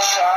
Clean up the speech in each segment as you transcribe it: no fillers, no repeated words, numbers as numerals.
Shah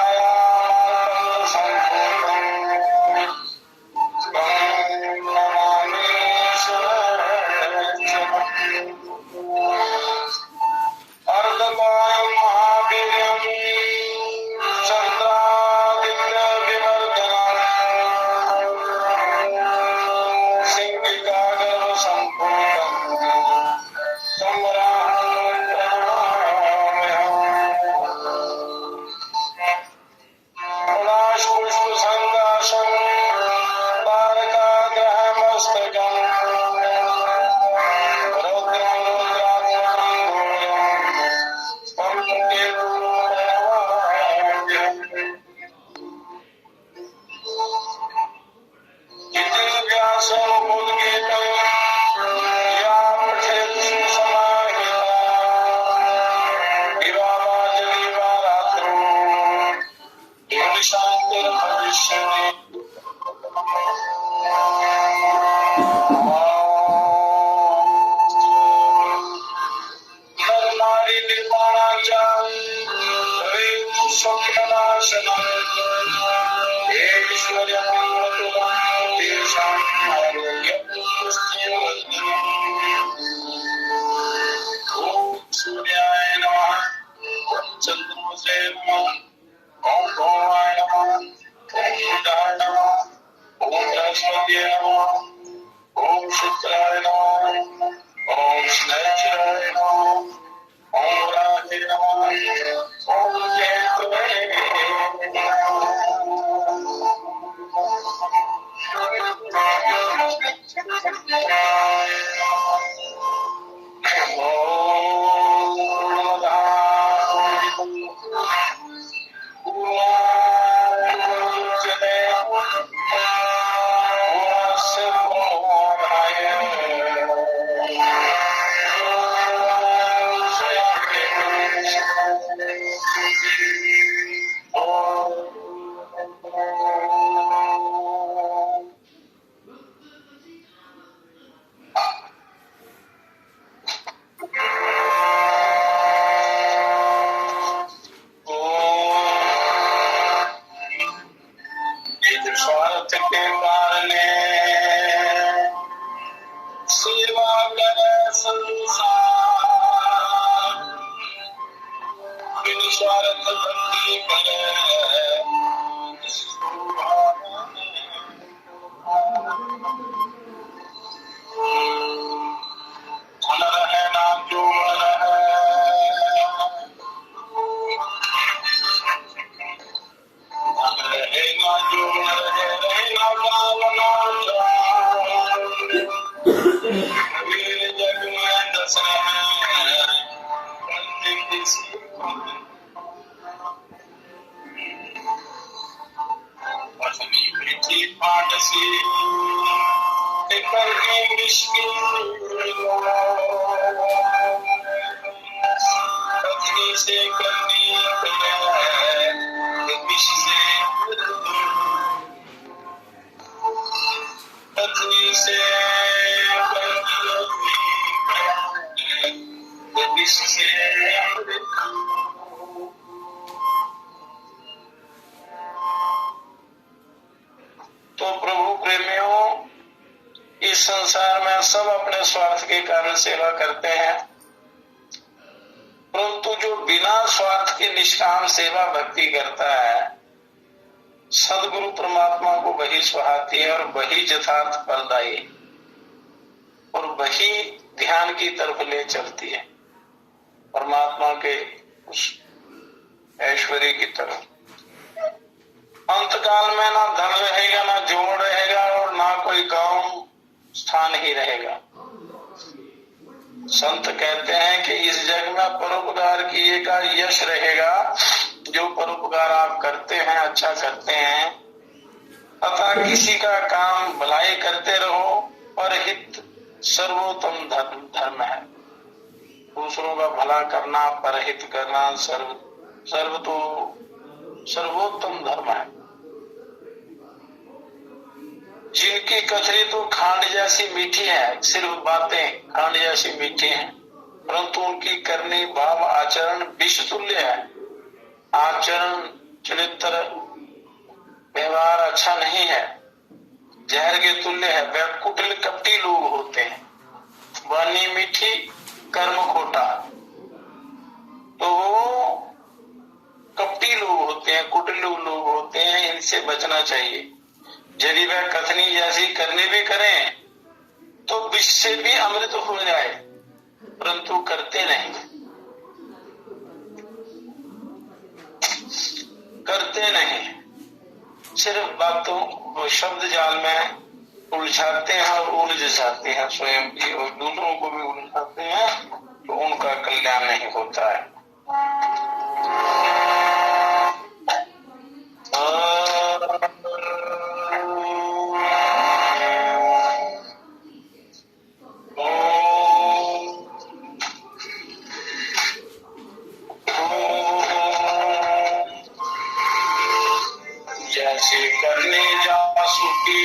सूर्याय नमः, चंद्रमसे नमः, ओम भवाय नमः, ओम बुधाय नमः, ओम बृहस्पतये नमः, ओम शुक्राय नमः, ओम शनैश्चराय नमः, ओम राजे नमः, ओम केतवे संसार में सब अपने स्वार्थ के कारण सेवा करते हैं, परंतु जो बिना स्वार्थ के निष्काम सेवा भक्ति करता है, सदगुरु परमात्मा को वही सुहाती है और वही यथार्थ फलदायी और वही ध्यान की तरफ ले चलती है, परमात्मा के उस ऐश्वर्य की तरफ। अंतकाल में ना धन रहेगा, ना जोड़ रहेगा और ना कोई गांव स्थान ही रहेगा। संत कहते हैं कि इस जग में परोपकार किए का यश रहेगा। जो परोपकार आप करते हैं, अच्छा करते हैं, तथा किसी का काम भलाई करते रहो, परहित सर्वोत्तम धर्म है। दूसरों का भला करना, परहित करना सर्वोत्तम धर्म है। जिनकी कथनी तो खांड जैसी मीठी है, सिर्फ बातें खांड जैसी मीठी हैं, परंतु उनकी करनी भाव आचरण विष तुल्य है। आचरण चरित्र व्यवहार अच्छा नहीं है, जहर के तुल्य है। वे कुटिल कपटी लोग होते हैं, वाणी मीठी कर्म खोटा। तो वो कपटी लोग होते हैं, कुटिल लोग होते हैं, इनसे बचना चाहिए। यदि वह कथनी जैसी करनी भी करें तो विष से भी अमृत हो जाए, परंतु करते नहीं, सिर्फ बातों शब्द जाल में उलझाते हैं और उलझ जाते हैं, स्वयं भी और दूसरों को भी उलझाते हैं, तो उनका कल्याण नहीं होता है। जैसे करने जा सुखी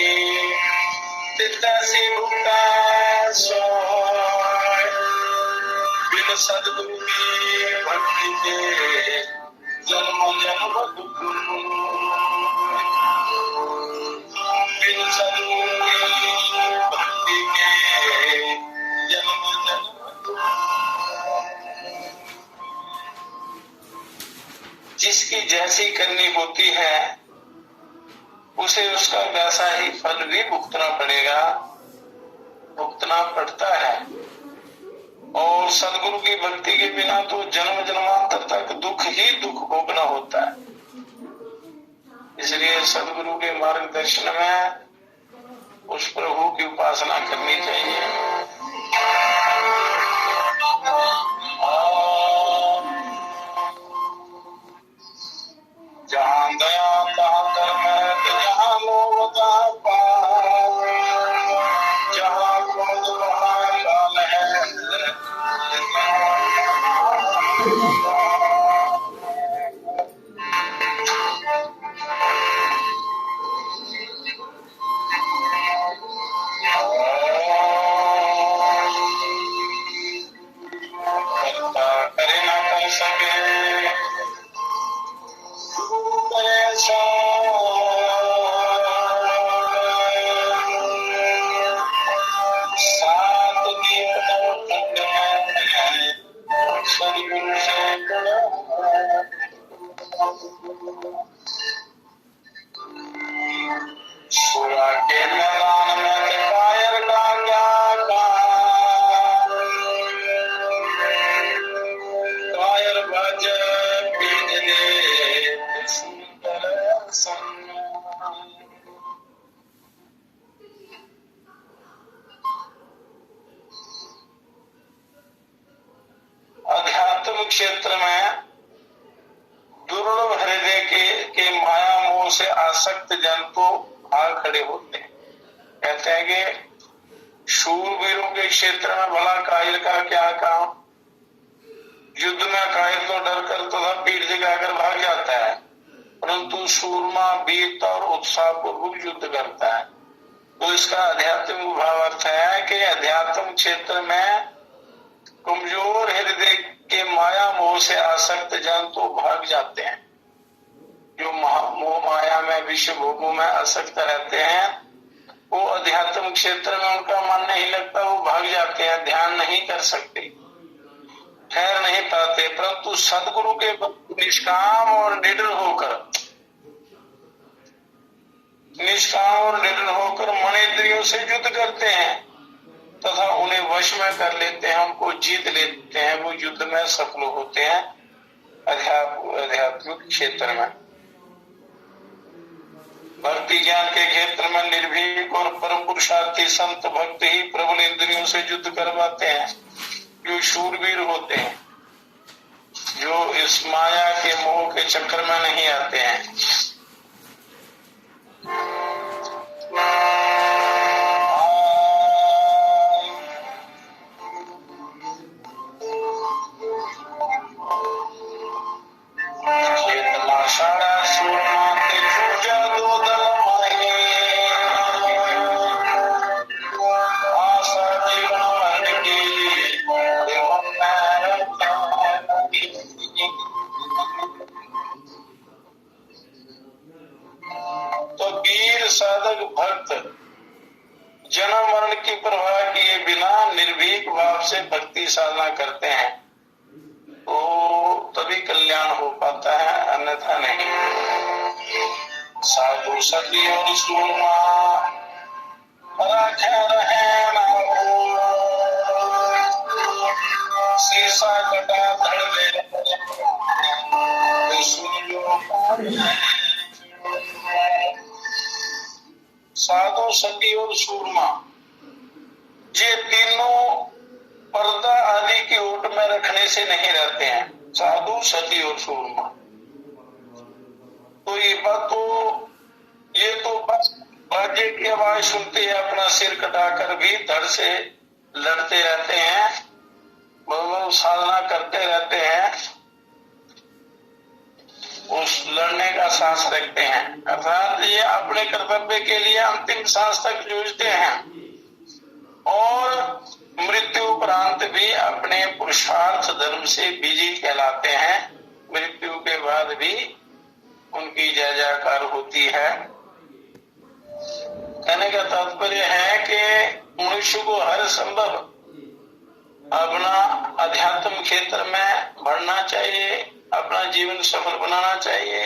तैसी भुगता सोय, बिन सद्गुरु की भक्ति के जन्म जन्म जिसकी जैसी करनी होती है उसे उसका वैसा ही फल भी भुगतना पड़ेगा, भुगतना पड़ता है। और सदगुरु की भक्ति के बिना तो जन्म जन्मांतर तक दुख ही दुख भोगना होता है। इसलिए सदगुरु के मार्गदर्शन में उस प्रभु की उपासना करनी चाहिए। जहाँ दया तहाँ धर्म है, जहाँ लोभ तहाँ पाप, जहाँ क्रोध वहाँ काल है। करे ना कर सके सात सदगुरु से सुरा के मैदान में कायर का क्या काम, कायर भज बीज ले सुंदर संग। अध्यात्म क्षेत्र में दुर्लभ हृदय के माया मोह से आसक्त जन तो भाग खड़े होते हैं। कहते हैं कि शूरवीरों के क्षेत्र में भला कायर का क्या काम, युद्ध में कायर तो डर कर तथा पीठ दिखाकर भाग जाता है, परंतु सूरमा वीरता और उत्साह पूर्वक युद्ध करता है। तो इसका आध्यात्मिक भाव अर्थ है कि अध्यात्म क्षेत्र में कमजोर हृदय के माया मोह से आसक्त जन तो भाग जाते हैं। जो मोह माया में विश्व भोगों में आसक्त रहते हैं वो अध्यात्म क्षेत्र में उनका मन नहीं लगता, वो भाग जाते हैं, ध्यान नहीं कर सकते, ठहर नहीं पाते। परंतु सदगुरु के निष्काम और निडर होकर मन इंद्रियों से युद्ध करते हैं तथा उन्हें वश में कर लेते हैं, उनको जीत लेते हैं, वो युद्ध में सफल होते हैं आध्यात्मिक क्षेत्र में। भक्ति ज्ञान के क्षेत्र में निर्भीक और परम पुरुषार्थी संत भक्त ही प्रबल इंद्रियों से युद्ध करवाते हैं, जो शूरवीर होते हैं, जो इस माया के मोह के चक्कर में नहीं आते हैं। तो वीर साधक भक्त जन्म मरण की परवाह किए बिना निर्भीक भाव से भक्ति साधना करते हैं तो तभी कल्याण हो पाता है, अन्यथा नहीं। साधु सती और सूरमा शीशा कटा धड़ ले साधु सती और सूरमा ये तीनों पर्दा आदि की ओट में रखने से नहीं रहते हैं। साधु सती और सूरमा तो ये तो बस बाजे की आवाज सुनते ही अपना सिर कटाकर भी धड़ से लड़ते रहते हैं, मतलब साधना करते रहते हैं, उस लड़ने का सांस रखते हैं, अर्थात ये अपने कर्तव्य के लिए अंतिम सांस तक जूझते हैं और मृत्यु उपरांत भी अपने पुरुषार्थ धर्म से विजयी कहलाते हैं। मृत्यु के बाद भी उनकी जय जयकार होती है। कहने का तात्पर्य है कि मनुष्य को हर संभव अपना अध्यात्म क्षेत्र में बढ़ना चाहिए, अपना जीवन सफल बनाना चाहिए।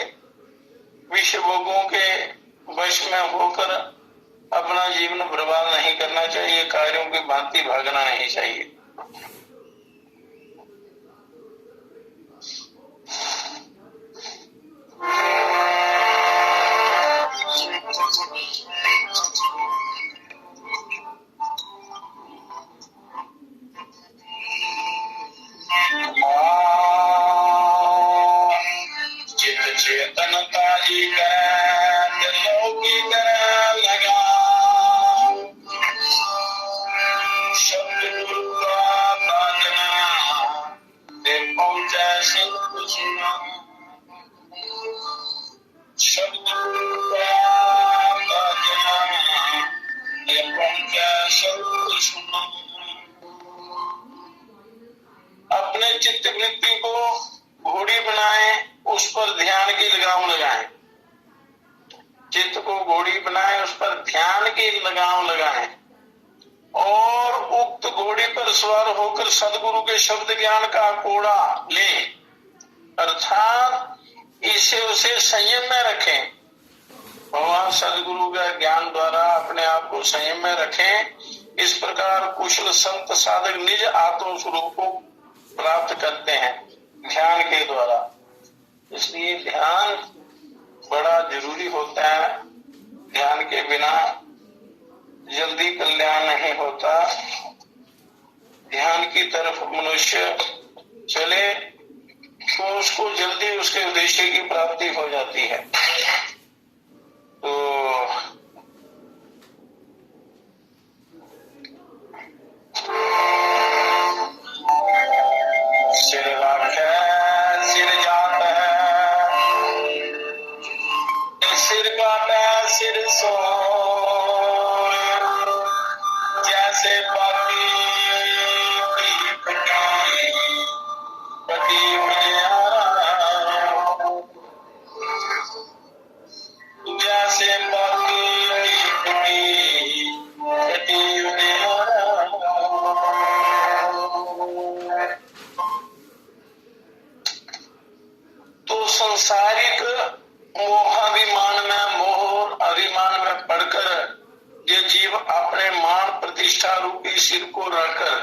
विषय भोगों के वश में होकर अपना जीवन बर्बाद नहीं करना चाहिए। कार्यों की भांति भागना नहीं चाहिए। चित चेतनता जी शब्द गुरु पहुंचा शब्द पहुंचा। अपने चित्त वृत्ति को घोड़ी बनाएं, उस पर ध्यान की लगाम लगाएं। चित्त को घोड़ी बनाएं, उस पर ध्यान की लगाम लगाएं और उक्त घोड़ी पर सवार होकर सदगुरु के शब्द ज्ञान का कोड़ा लें, अर्थात इसे उसे संयम में रखें। भगवान सदगुरु का ज्ञान द्वारा अपने आप को संयम में रखें। इस प्रकार कुशल संत साधक निज आत्म स्वरूप को प्राप्त करते हैं ध्यान के द्वारा। इसलिए ध्यान बड़ा जरूरी होता है। ध्यान के बिना जल्दी कल्याण नहीं होता। ध्यान की तरफ मनुष्य चले तो उसको जल्दी उसके उद्देश्य की प्राप्ति हो जाती है। तो सिर जाता है, सिर काटा सिर सो, जैसे बाकी पति जैसे बाकी तो संसारिक मोहाभिमान में मोह अभिमान में पड़कर ये जीव अपने मान प्रतिष्ठा रूपी सिर को रखकर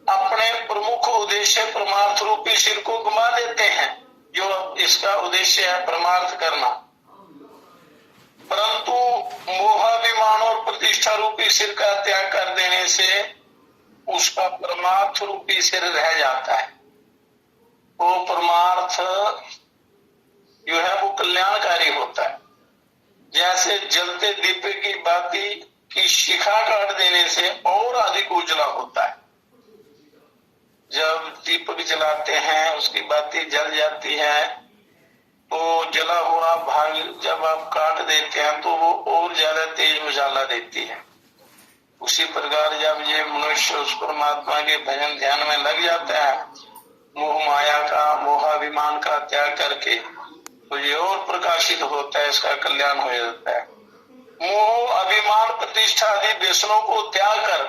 अपने प्रमुख उद्देश्य परमार्थ रूपी सिर को गुमा देते हैं, जो इसका उद्देश्य है परमार्थ करना। परंतु मोहाभिमान और प्रतिष्ठा रूपी सिर का त्याग कर देने से उसका परमार्थ रूपी सिर रह जाता है। वो परमार्थ जो है वो कल्याणकारी होता है। जैसे जलते दीपक की बाती की शिखा काट देने से और अधिक उजला होता है। जब दीपक जलाते हैं उसकी बाती जल जाती है तो जला हुआ भाग जब आप काट देते हैं तो वो और ज्यादा तेज उजाला देती है। उसी प्रकार जब ये मनुष्य उस परमात्मा के भजन ध्यान में लग जाता है, मोह माया का मोहाभिमान का त्याग करके, तो ये और प्रकाशित होता है, इसका कल्याण हो जाता है। मोह अभिमान प्रतिष्ठा आदि व्यसनों को त्याग कर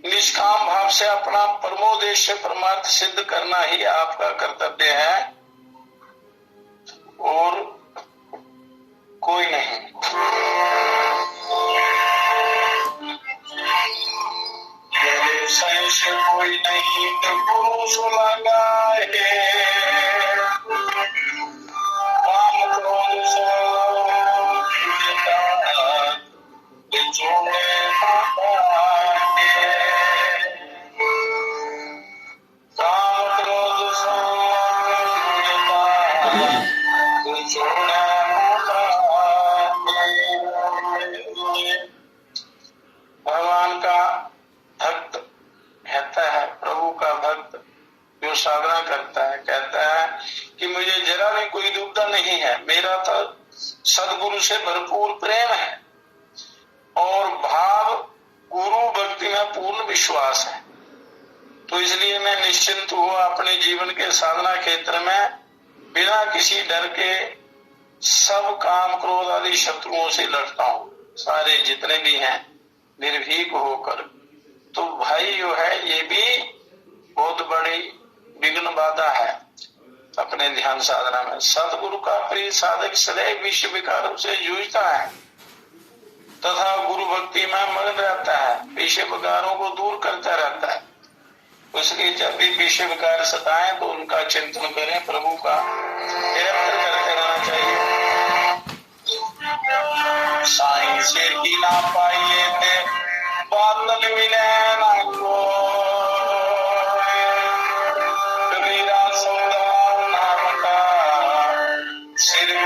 निष्काम भाव से अपना परमोद्देश्य परमार्थ सिद्ध करना ही आपका कर्तव्य है और कोई नहीं। संशय कोई नहीं तो गुरु सो लगाए, काम क्रोध सो भगवान का भक्त कहता है, प्रभु का भक्त जो साधना करता है कहता है कि मुझे जरा भी कोई दुविधा नहीं है, मेरा तो सदगुरु से भरपूर प्रेम है और भाव गुरु भक्ति में पूर्ण विश्वास है। तो इसलिए मैं निश्चिंत हुआ अपने जीवन के साधना क्षेत्र में बिना किसी डर के सब काम क्रोध आदि शत्रुओं से लड़ता हूँ, सारे जितने भी हैं निर्भीक होकर। तो भाई जो है ये भी बहुत बड़ी विघ्न बाधा है अपने ध्यान साधना में। सदगुरु का प्रिय साधक सदैव विषय विकारों से जूझता है तथा गुरु भक्ति में मग्न रहता है, विषय विकारों को दूर करता रहता है। इसलिए जब भी विषय विकार सताए तो उनका चिंतन करें, प्रभु का निरंतर करते रहना चाहिए। साईं से ही ना पाइए थे बादल मिले ना को, कबीरा सौदा नाम का सिर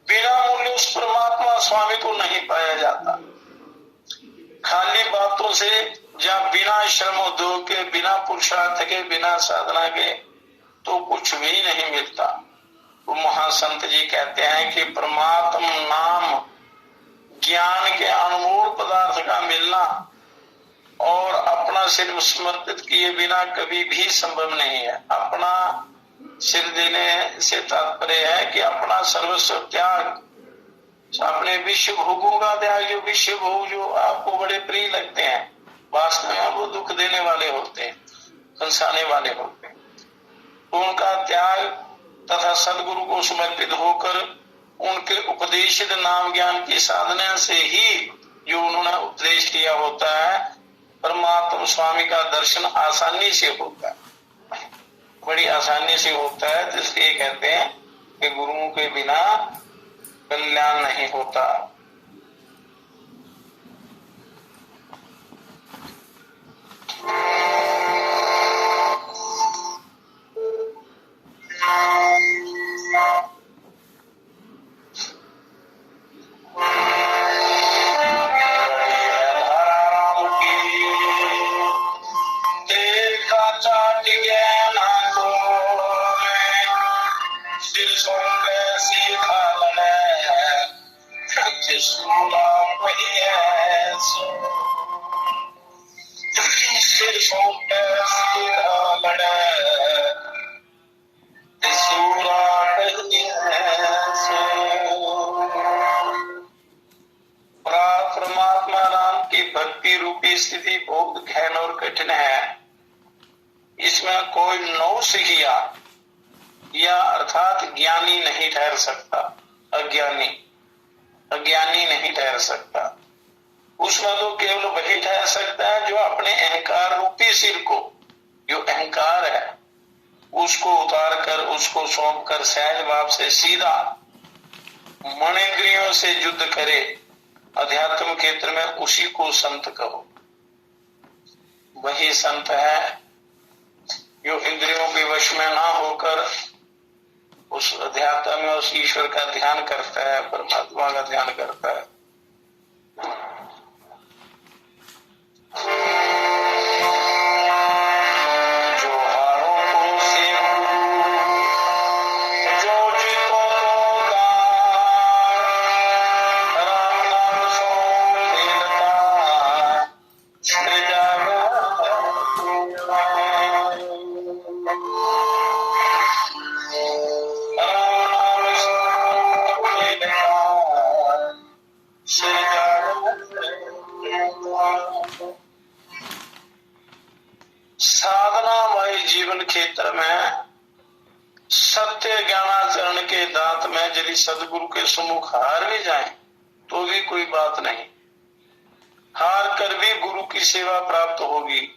बिना मूल्य उस परमात्मा स्वामी को नहीं पाया जाता। खाली बातों से या बिना श्रम उद्योग के, बिना पुरुषार्थ के, बिना साधना के तो कुछ भी नहीं मिलता। वो महासंत जी कहते हैं कि परमात्मा नाम ज्ञान के अनमोल पदार्थ का मिलना और अपना सिर समर्पित किए बिना कभी भी संभव नहीं है। अपना सिर देने से तात्पर्य है कि अपना सर्वस्व त्याग, अपने विश्व भोगों का त्याग। जो विश्व भोग जो आपको बड़े प्रिय लगते हैं, वास्तव में वो दुख देने वाले होते हैं, फंसाने वाले होते हैं। तो उनका त्याग तथा सदगुरु को समर्पित होकर उनके उपदेशित नाम ज्ञान की साधना से ही जो उन्होंने उपदेश किया होता है, परमात्मा स्वामी का दर्शन आसानी से होता है, बड़ी आसानी से होता है। तो इसलिए कहते हैं कि गुरुओं के बिना कल्याण नहीं होता। परमात्मा राम की भक्ति रूपी स्थिति बहुत गहन और कठिन है। इसमें कोई नौ सिखिया या अर्थात ज्ञानी नहीं ठहर सकता, अज्ञानी नहीं ठहर सकता। उसमें तो केवल वही ठहर सकता है जो अपने अहंकार रूपी सिर को, जो अहंकार है उसको उतार कर, उसको सौंप कर सहज भाव से सीधा मन इंद्रियों से युद्ध करे। अध्यात्म क्षेत्र में उसी को संत कहो। वही संत है जो इंद्रियों के वश में ना होकर उस अध्यात्म में उस ईश्वर का ध्यान करता है, परमात्मा का ध्यान करता है। साधनामय जीवन क्षेत्र में सत्य ज्ञानाचरण के दांत में यदि सदगुरु के सम्मुख हार भी जाए तो भी कोई बात नहीं, हार कर भी गुरु की सेवा प्राप्त होगी।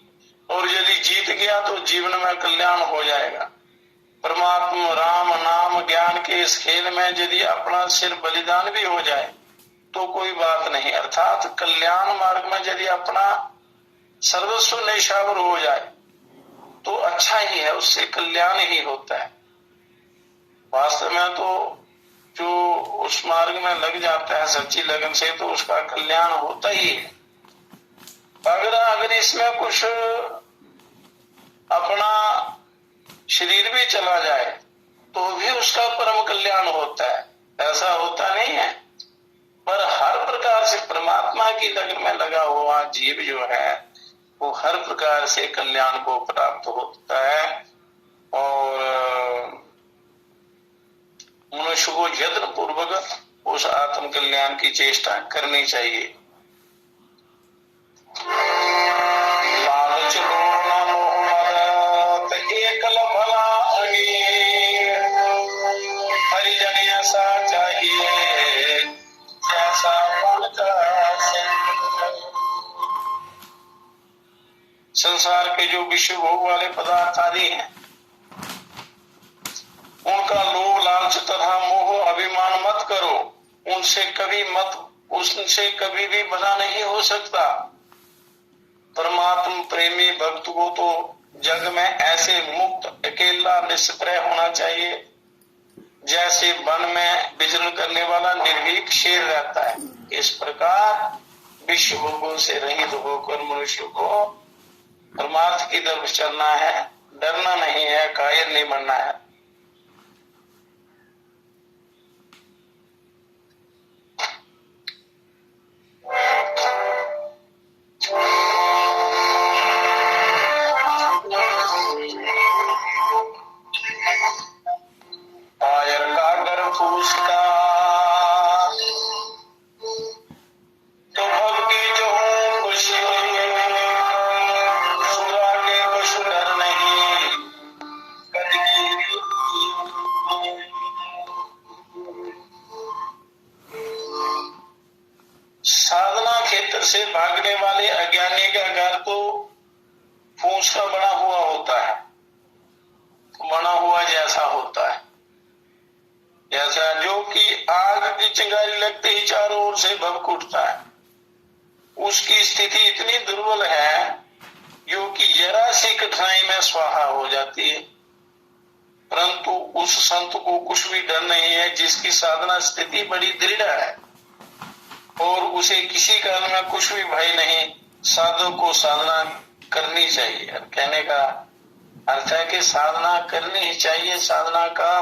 और यदि जीत गया तो जीवन में कल्याण हो जाएगा। परमात्मा राम नाम ज्ञान के इस खेल में यदि अपना सिर बलिदान भी हो जाए तो कोई बात नहीं, अर्थात कल्याण मार्ग में यदि अपना सर्वस्व निशावर हो जाए तो अच्छा ही है, उससे कल्याण ही होता है। वास्तव में तो जो उस मार्ग में लग जाता है सच्ची लगन से तो उसका कल्याण होता ही है। अगर इसमें कुछ अपना शरीर भी चला जाए तो भी उसका परम कल्याण होता है, ऐसा होता नहीं है। पर हर प्रकार से परमात्मा की लगन में लगा हुआ जीव जो है वो हर प्रकार से कल्याण को प्राप्त होता है। और मनुष्य को यत्न पूर्वक उस आत्म कल्याण की चेष्टा करनी चाहिए। संसार के जो विश्व भोग वाले पदार्थ आदि हैं, उनका लोभ लालच तथा मोह अभिमान मत करो। उनसे कभी भी बना नहीं हो सकता। परमात्मा प्रेमी भक्त को तो जग में ऐसे मुक्त अकेला निष्प्रय होना चाहिए जैसे वन में विचरण करने वाला निर्भीक शेर रहता है। इस प्रकार विश्व भोगों से रहित होकर मनुष्य को परमार्थ की तरफ चलना है, डरना नहीं है, कायर नहीं बनना है। कायर का अगर पूछता तो भक्ति जो कुछ सुरा के कुछ डर नहीं साधना क्षेत्र से भागने वाले अज्ञानी का घर तो फूस का बना हुआ होता है, बना हुआ जैसा होता है, जैसा जो कि आग की चिंगारी लगते ही चारों ओर से भभक उठता है। उसकी स्थिति इतनी दुर्बल है जो कि जरा सी कठिनाई में स्वाहा हो जाती है। परंतु उस संत को कुछ भी डर नहीं है जिसकी साधना स्थिति बड़ी दृढ़ है और उसे किसी कारण में कुछ भी भय नहीं। साधक को साधना करनी चाहिए। कहने का अर्थ है कि साधना करनी ही चाहिए। साधना का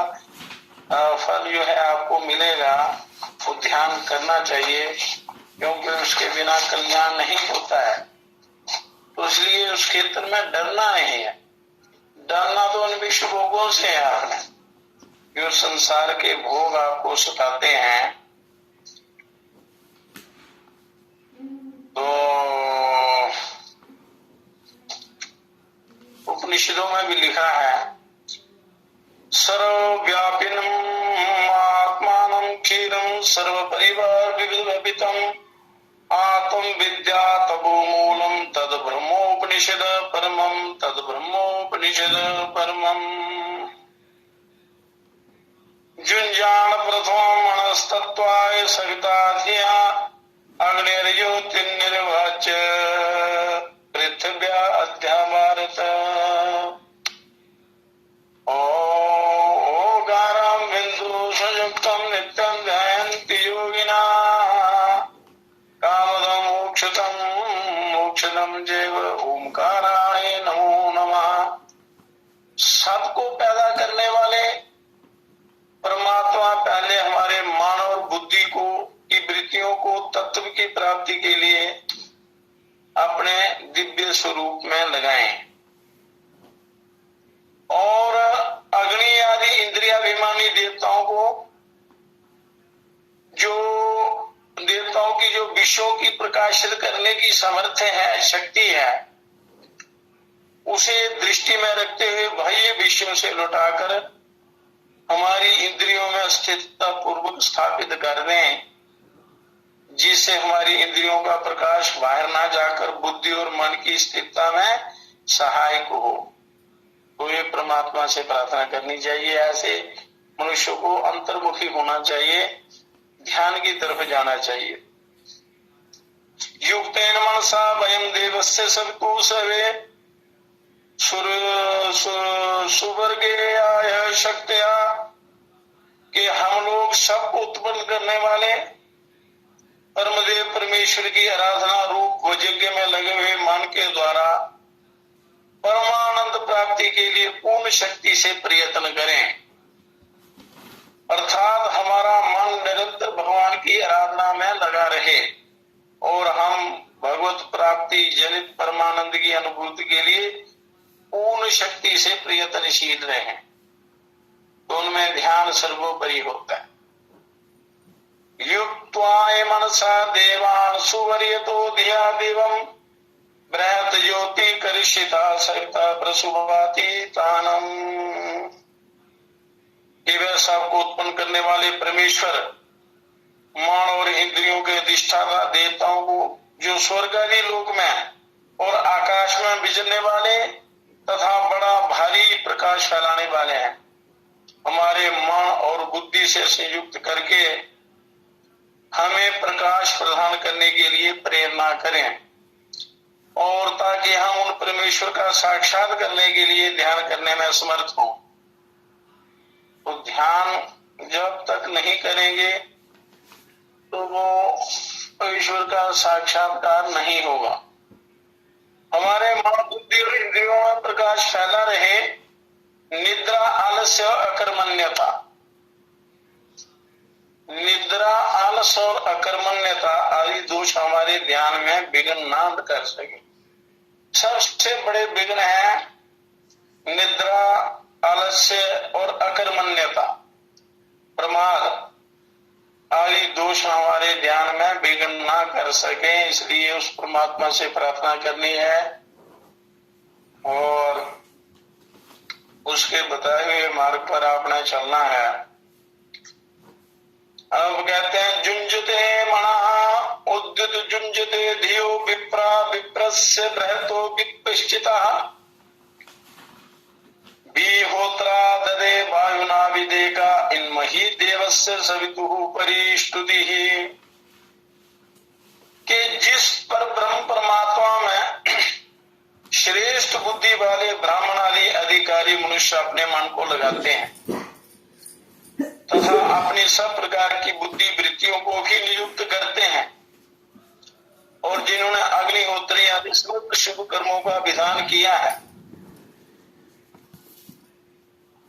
फल जो है आपको मिलेगा, वो ध्यान करना चाहिए, क्योंकि उसके बिना कल्याण नहीं होता है। तो इसलिए उस क्षेत्र में डरना नहीं है। डरना तो उन विश्व भोगों से है आपने, जो संसार के भोग आपको सताते हैं। तो उपनिषदों में भी लिखा है, सर्वव्यापिनम् आत्मानं क्षीरं सर्वपरिवार विविधम आत्म विद्या तपो मूलम तद ब्रह्मोपनिषद परमं तद ब्रह्मोपनिषद परमं जुंजान प्रथम मनस्तत्वाय सविताधिया अग्निर्ज्योतिर्निर्वाच पृथिव्या अध्या भारत ओगारं बिंदु संयुक्तं नित्यं ध्यायन्ति योगिना कामदं मोक्षदं जैव ओंकाराय नमो नमः। सबको पैदा करने वाले परमात्मा पहले हमारे मन और बुद्धि को की वृत्तियों को तत्व की प्राप्ति के लिए अपने दिव्य स्वरूप में लगाएं और अग्नि आदि इंद्रियाभिमानी देवताओं को, जो देवताओं की जो विषयों की प्रकाशित करने की सामर्थ्य है, शक्ति है, उसे दृष्टि में रखते हुए बाह्य विषयों से लौटाकर हमारी इंद्रियों में स्थिरता पूर्वक स्थापित कर दें, जिससे हमारी इंद्रियों का प्रकाश बाहर ना जाकर बुद्धि और मन की स्थिरता में सहायक हो। तो ये परमात्मा से प्रार्थना करनी चाहिए। ऐसे मनुष्य को अंतर्मुखी होना चाहिए, ध्यान की तरफ जाना चाहिए। युक्तेन मनसा वयम देवस्य सवितु सर्वे सुवर्गे आय शक्त्या, कि हम लोग सबको उत्पन्न करने वाले परमदेव परमेश्वर की आराधना रूप यज्ञ में लगे हुए मन के द्वारा परमानंद प्राप्ति के लिए पूर्ण शक्ति से प्रयत्न करें। अर्थात हमारा मन निरंतर भगवान की आराधना में लगा रहे और हम भगवत प्राप्ति जनित परमानंद की अनुभूति के लिए पूर्ण शक्ति से प्रयत्नशील रहें। तो उनमें ध्यान सर्वोपरि होता है। युक्त्वाय मनसा देवान् सुवर्यतो धिया दिवम् बृहत् ज्योति करिष्यता सविता प्रसुभाति तानम्। वह सबको उत्पन्न करने वाले परमेश्वर मन और इंद्रियों के अधिष्ठाता देवताओं को, जो स्वर्ग आदि लोक में और आकाश में बिजलने वाले तथा बड़ा भारी प्रकाश फैलाने वाले हैं। हमारे मन और बुद्धि से संयुक्त करके हमें प्रकाश प्रदान करने के लिए प्रेरणा करें, और ताकि हम उन परमेश्वर का साक्षात करने के लिए ध्यान करने में समर्थ हों। तो ध्यान जब तक नहीं करेंगे तो वो ईश्वर का साक्षात्कार नहीं होगा। हमारे मन, बुद्धि और इंद्रियों में प्रकाश फैला रहे। निद्रा, आलस्य, अकर्मण्यता। निद्रा, आलस और अकर्मण्यता आदि दोष हमारे ध्यान में विघ्न ना कर सके। सबसे बड़े विघ्न है निद्रा, आलस्य और अकर्मण्यता। प्रमाद आदि दोष हमारे ध्यान में विघ्न ना कर सके, इसलिए उस परमात्मा से प्रार्थना करनी है और उसके बताए हुए मार्ग पर आपने चलना है। अब कहते हैं जुंजते मना उद्युत जुंजते धियो विप्रा विप्रस्य बृहतो विपश्चितः विहोत्रा ददे वायुना विदेका इन्महि देवस्य सवितुः परिष्टुतिः। कि जिस पर ब्रह्म परमात्मा में श्रेष्ठ बुद्धि वाले ब्राह्मण आदि अधिकारी मनुष्य अपने मन को लगाते हैं तथा अपनी सब प्रकार की बुद्धि वृत्तियों को भी नियुक्त करते हैं, और जिन्होंने अग्निहोत्री आदि समस्त शुभ कर्मों का विधान किया है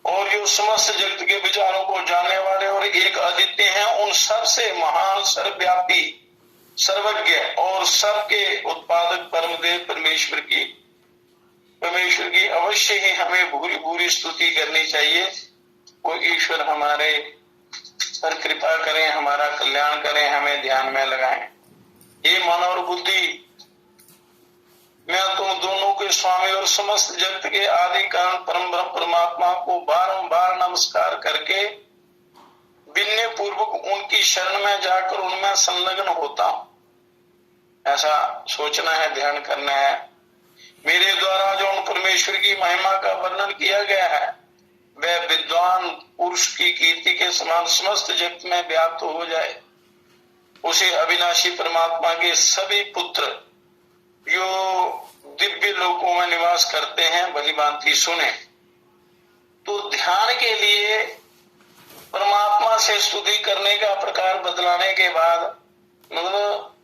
और जो समस्त जगत के विचारों को जानने वाले और एक अद्वितीय हैं, उन सबसे महान, सर्वव्यापी, सर्वज्ञ और सबके उत्पादक परमदेव परमेश्वर की अवश्य ही हमें भूरी भूरी स्तुति करनी चाहिए। वो ईश्वर हमारे पर कृपा करें, हमारा कल्याण करें, हमें ध्यान में लगाएं। ये मन और बुद्धि, मैं तुम दोनों के स्वामी और समस्त जगत के आदि कारण परम ब्रह्म परमात्मा को बारंबार नमस्कार करके विनय पूर्वक उनकी शरण में जाकर उनमें संलग्न होता हूं। ऐसा सोचना है, ध्यान करना है। मेरे द्वारा जो उन परमेश्वर की महिमा का वर्णन किया गया है वह विद्वान पुरुष की कीर्ति के समान समस्त जगत में व्याप्त हो जाए। उसे अविनाशी परमात्मा के सभी पुत्र जो दिव्य लोकों में निवास करते हैं भली भांति सुने। तो ध्यान के लिए परमात्मा से स्तुति करने का प्रकार बदलाने के बाद, मतलब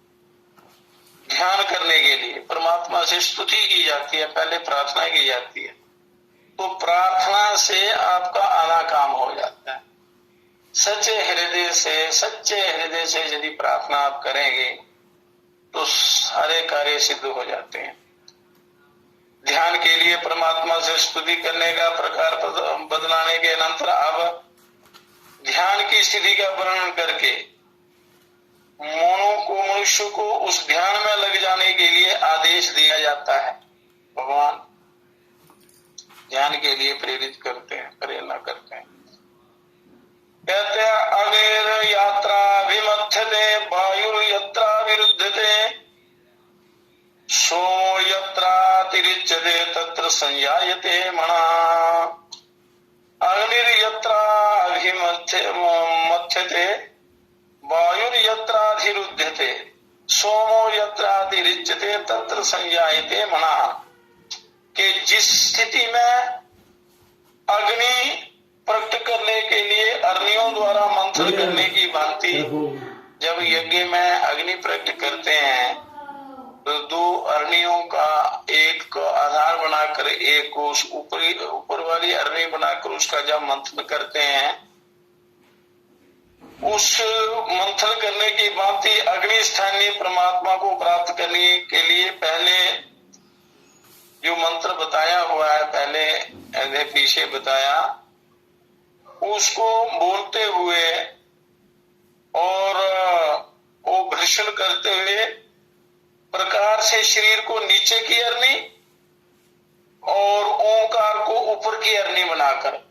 ध्यान करने के लिए परमात्मा से स्तुति की जाती है, पहले प्रार्थना की जाती है। तो प्रार्थना से आपका आधा काम हो जाता है। सच्चे हृदय से यदि प्रार्थना आप करेंगे तो सारे कार्य सिद्ध हो जाते हैं। ध्यान के लिए परमात्मा से स्तुति करने का प्रकार बदलाने के अनंतर अब ध्यान की स्थिति का वर्णन करके मनुष्य को उस ध्यान में लग जाने के लिए आदेश दिया जाता है। भगवान ध्यान के लिए प्रेरित करते हैं, प्रेरणा करते हैं। कहते हैं अगेर यात्रा विमथ्यते वायुर यत्रा विरुद्धते सोमो यत्रा तिरिच्यते तत्र संयायते मना। अग्निर यत्रा मथ्यते वायुर यत्राधिरुध्यते सोमो यत्राधिरिच्यते तत्र संयायते मना। कि जिस स्थिति में अग्नि प्रकट करने के लिए अग्नियों द्वारा मंथन करने की भांति जब यज्ञ में अग्नि प्रकट करते हैं तो दो अग्नियों का एक को आधार बनाकर एक को उस ऊपर वाली अग्नि बनाकर उसका जब मंथन करते हैं, उस मंथन करने की भांति अग्नि स्थानीय परमात्मा को प्राप्त करने के लिए पहले जो मंत्र बताया हुआ है, पहले पीछे बताया, उसको बोलते हुए और वो घर्षण करते हुए प्रकार से शरीर को नीचे की अग्नि और ओंकार को ऊपर की अग्नि बनाकर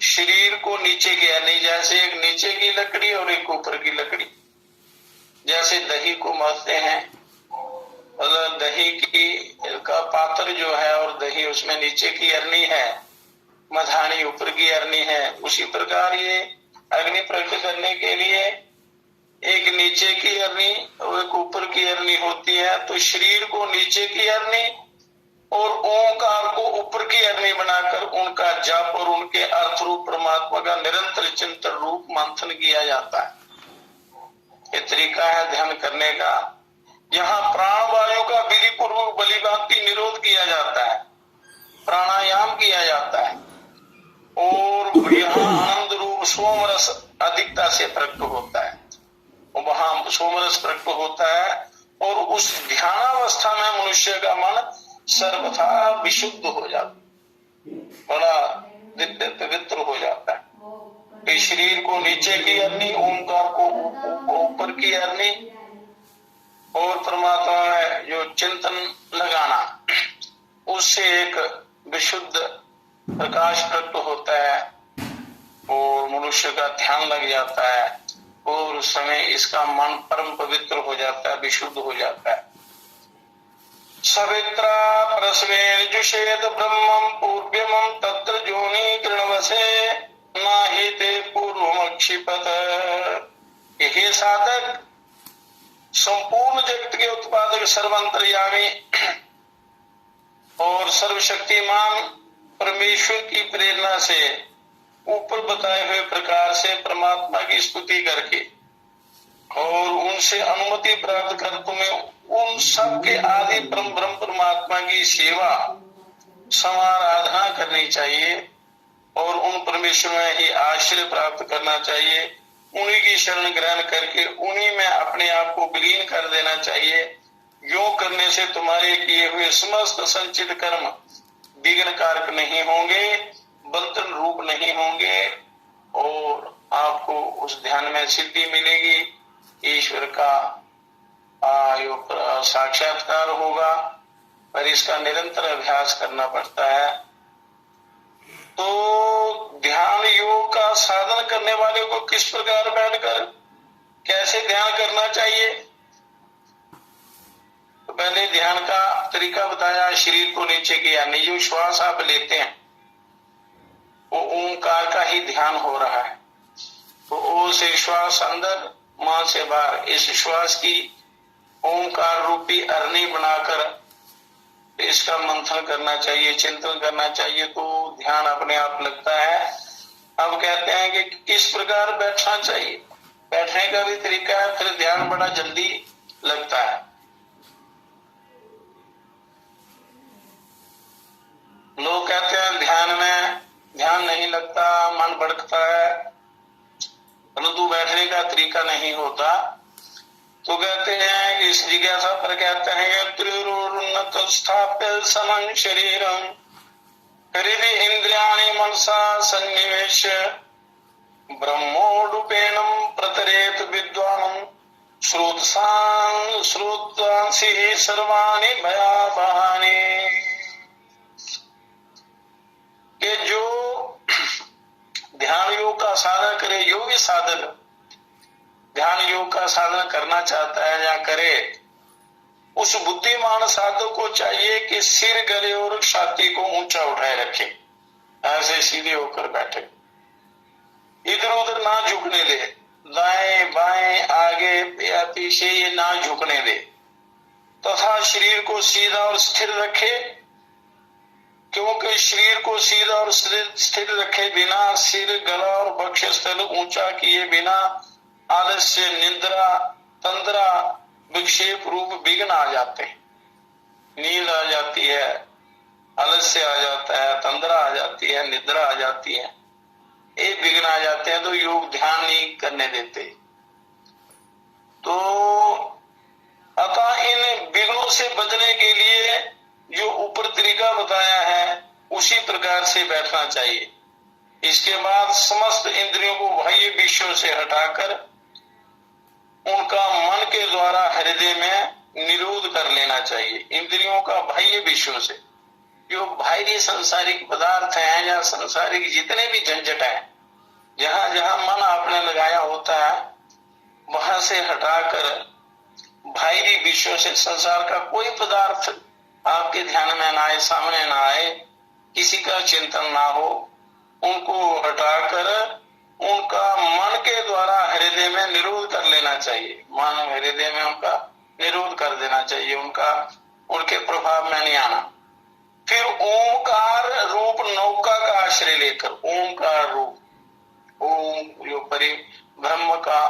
शरीर को नीचे की अग्नि, जैसे एक नीचे की लकड़ी और एक ऊपर की लकड़ी, जैसे दही को मथते हैं मतलब दही का पात्र जो है और दही उसमें नीचे की अरनी है, मधानी ऊपर की अरनी है। उसी प्रकार ये अग्नि प्रकट करने के लिए एक नीचे की अरनी और एक ऊपर की अरनी होती है। तो शरीर को नीचे की अरनी और ओंकार को ऊपर की अग्नि बनाकर उनका जप और उनके अर्थ रूप परमात्मा का निरंतर चिंतन रूप मंथन किया जाता है। ये तरीका है ध्यान करने का। यहाँ प्राण वायु का विधि पूर्वक बलिभांति निरोध किया जाता है, प्राणायाम किया जाता है और यहाँ आनंद रूप सोमरस अधिकता से प्रकट होता है। वहां सोमरस प्रकट होता है और उस ध्यानावस्था में मनुष्य का मन सर्वथा विशुद्ध हो जाता, बड़ा दिव्य पवित्र हो जाता है। इस शरीर को नीचे की अग्नि, ओंकार को ऊपर की अग्नि और परमात्मा में जो चिंतन लगाना, उससे एक विशुद्ध प्रकाश प्रकट होता है और मनुष्य का ध्यान लग जाता है और उस समय इसका मन परम पवित्र हो जाता है, विशुद्ध हो जाता है। सवित्रा परस्मेन जुषेत ब्रह्मं पूर्व्यमं तत्र जोनि कृणवसे नाहि ते पूर्वमक्षिपत। हे साधक, संपूर्ण जगत के उत्पादक सर्वांतर्यामी और सर्वशक्तिमान परमेश्वर की प्रेरणा से ऊपर बताए हुए प्रकार से परमात्मा की स्तुति करके और उनसे अनुमति प्राप्त कर तुम्हें उन सब के आदि परम ब्रह्म परमात्मा की सेवा समाराधना करनी चाहिए और उन परमेश्वर में ही आश्रय प्राप्त करना चाहिए। उन्हीं की शरण ग्रहण करके उन्हीं में अपने आप को विलीन कर देना चाहिए। योग करने से तुम्हारे किए हुए समस्त संचित कर्म विघ्न कारक नहीं होंगे, बंधन रूप नहीं होंगे और आपको उस ध्यान में सिद्धि मिलेगी, ईश्वर का साक्षात्कार होगा। पर इसका निरंतर अभ्यास करना पड़ता है। तो ध्यान योग का साधन करने वाले को किस प्रकार बैठकर कैसे ध्यान करना चाहिए? तो पहले ध्यान का तरीका बताया, शरीर को नीचे किया, जो श्वास आप लेते हैं वो ओंकार का ही ध्यान हो रहा है। तो ओ से श्वास अंदर, मां से बाहर, इस श्वास की ओंकार रूपी अरणी बनाकर इसका मंथन करना चाहिए, चिंतन करना चाहिए, तो ध्यान अपने आप लगता है। अब कहते हैं कि किस प्रकार बैठना चाहिए। बैठने का भी तरीका है, फिर ध्यान बड़ा जल्दी लगता है। लोग कहते हैं ध्यान में ध्यान नहीं लगता, मन भटकता है, परंतु बैठने का तरीका नहीं होता। तो कहते हैं इस जिज्ञासा पर कहते हैं त्रिरुन्नत स्थाप्य समं शरीरम हृदि इंद्रियाणि मनसा सन्निवेश ब्रह्मोडुपेनम प्रतरेत विद्वानम श्रुतांसि सर्वाणि भयावहानि। कि जो ध्यान योग का साधन करे, योगी साधक ध्यान योग का साधन करना चाहता है या करे, उस बुद्धिमान साधक को चाहिए कि सिर, गले और छाती को ऊंचा उठाए रखे, ऐसे सीधे होकर बैठे, इधर उधर ना झुकने दे, दाएं बाएं आगे या पीछे ये ना झुकने दे, तथा शरीर को सीधा और स्थिर रखे। क्योंकि शरीर को सीधा और स्थिर रखे बिना, सिर, गला और वक्षस्थल ऊंचा किए बिना आलस्य, निद्रा, तंद्रा, विक्षेप रूप विघ्न आ जाते हैं। नींद आ जाती है, आलस्य आ जाता है, तंद्रा आ जाती है, निद्रा आ जाती है, ये विघ्न आ जाते हैं, तो योग ध्यान नहीं करने देते। तो अतः इन विघ्नों से बचने के लिए जो ऊपर तरीका बताया है उसी प्रकार से बैठना चाहिए। इसके बाद समस्त इंद्रियों को बाह्य विषयों से हटाकर उनका मन के द्वारा हृदय में निरोध कर लेना चाहिए। इंद्रियों का बाह्य विषयों से, जो बाहरी सांसारिक पदार्थ हैं या सांसारिक जितने भी झंझट हैं, जहां जहां मन आपने लगाया होता है वहां से हटाकर बाहरी विश्व से, संसार का कोई पदार्थ आपके ध्यान में ना आए, सामने ना आए, किसी का चिंतन ना हो, उनको हटाकर उनका मन के द्वारा हृदय में निरोध कर लेना चाहिए। मन हृदय में उनका निरोध कर देना चाहिए, उनके प्रभाव में नहीं आना। फिर ओंकार रूप नौका का आश्रय लेकर, ओंकार रूप, ओम जो ब्रह्म का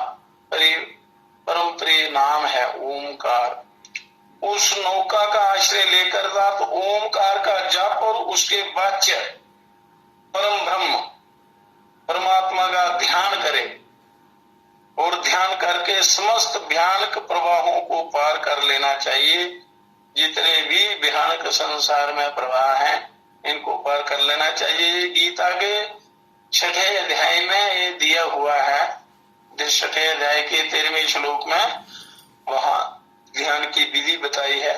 परम प्रिय नाम है ओंकार, उस नौका का आश्रय लेकर तो ओंकार का जप और उसके वाच्य परम ब्रह्म परमात्मा का ध्यान करे, और ध्यान करके समस्त भयानक प्रवाहों को पार कर लेना चाहिए। जितने भी भयानक संसार में प्रवाह हैं, इनको पार कर लेना चाहिए। गीता के 6वें अध्याय में ये दिया हुआ है, 6वें अध्याय के 13वें श्लोक में वहां ध्यान की विधि बताई है।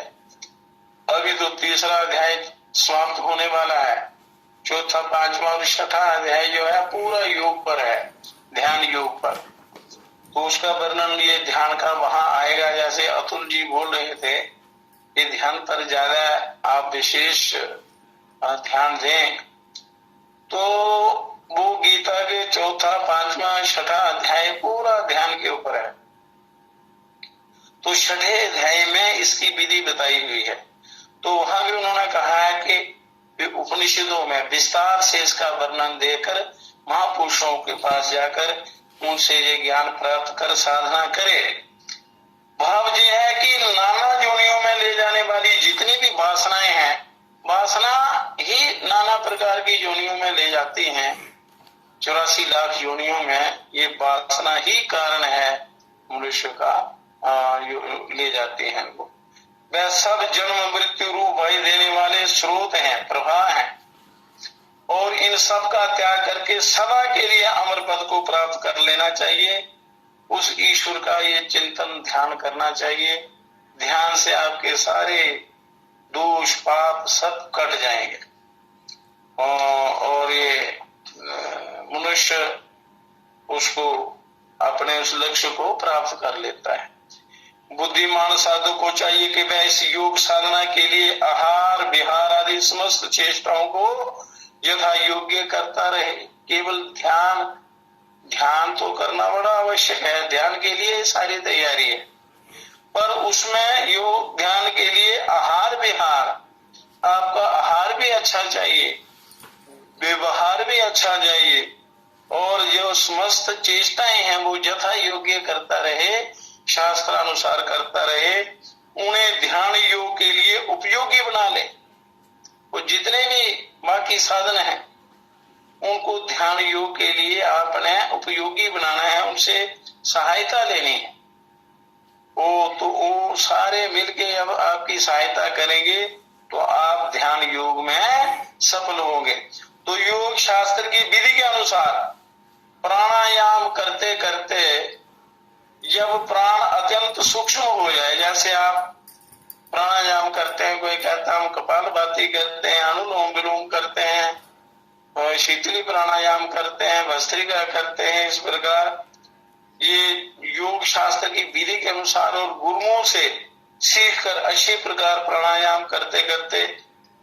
अभी तो 3रा अध्याय समाप्त होने वाला है, 4था, 5वां और 6ठा अध्याय जो है पूरा योग पर है, ध्यान योग पर। तो उसका वर्णन ये ध्यान का वहां आएगा। जैसे अतुल जी बोल रहे थे, ये ध्यान पर ज्यादा आप विशेष ध्यान दें, तो वो गीता के 4था, 5वां, 6ठा अध्याय पूरा ध्यान के ऊपर है। तो 6ठे अध्याय में इसकी विधि बताई हुई है। तो वहां भी उन्होंने कहा है कि उपनिषदों में विस्तार से इसका वर्णन देकर महापुरुषों के पास जाकर उनसे ये ज्ञान प्राप्त कर साधना करे। भाव ये है कि नाना योनियों में ले जाने वाली जितनी भी वासनाएं हैं, वासना ही नाना प्रकार की योनियों में ले जाती हैं। 84 लाख योनियों में ये वासना ही कारण है मनुष्य का ले जाते हैं वो। वह सब जन्म मृत्यु रूप भय देने वाले स्रोत हैं, प्रवाह हैं, और इन सब का त्याग करके सदा के लिए अमर पद को प्राप्त कर लेना चाहिए। उस ईश्वर का ये चिंतन ध्यान करना चाहिए। ध्यान से आपके सारे दोष पाप सब कट जाएंगे और ये मनुष्य उसको अपने उस लक्ष्य को प्राप्त कर लेता है। बुद्धिमान साधक को चाहिए कि वह इस योग साधना के लिए आहार विहार आदि समस्त चेष्टाओं को यथा योग्य करता रहे। केवल ध्यान तो करना बड़ा आवश्यक है, ध्यान के लिए सारी तैयारी है, पर उसमें योग ध्यान के लिए आहार विहार, आपका आहार भी अच्छा चाहिए, व्यवहार भी अच्छा चाहिए, और जो समस्त चेष्टाएं हैं वो यथा योग्य करता रहे, शास्त्रानुसार करता रहे, उन्हें ध्यान योग के लिए उपयोगी बना ले। वो जितने भी बाकी साधन हैं उनको ध्यान योग के लिए आपने उपयोगी बनाना है, उनसे सहायता लेनी है। वो सारे मिलके अब आपकी सहायता करेंगे तो आप ध्यान योग में सफल होंगे। तो योग शास्त्र की विधि के अनुसार प्राणायाम करते करते जब प्राण अत्यंत सूक्ष्म हो जाए, जैसे आप प्राणायाम करते हैं, कोई कहता है हम कपालभाति करते हैं, अनुलोम विलोम करते हैं, और शीतली प्राणायाम करते हैं, भस्त्रिका करते हैं, इस प्रकार ये योग शास्त्र की विधि के अनुसार और गुरुओं से सीखकर अच्छी प्रकार प्राणायाम करते करते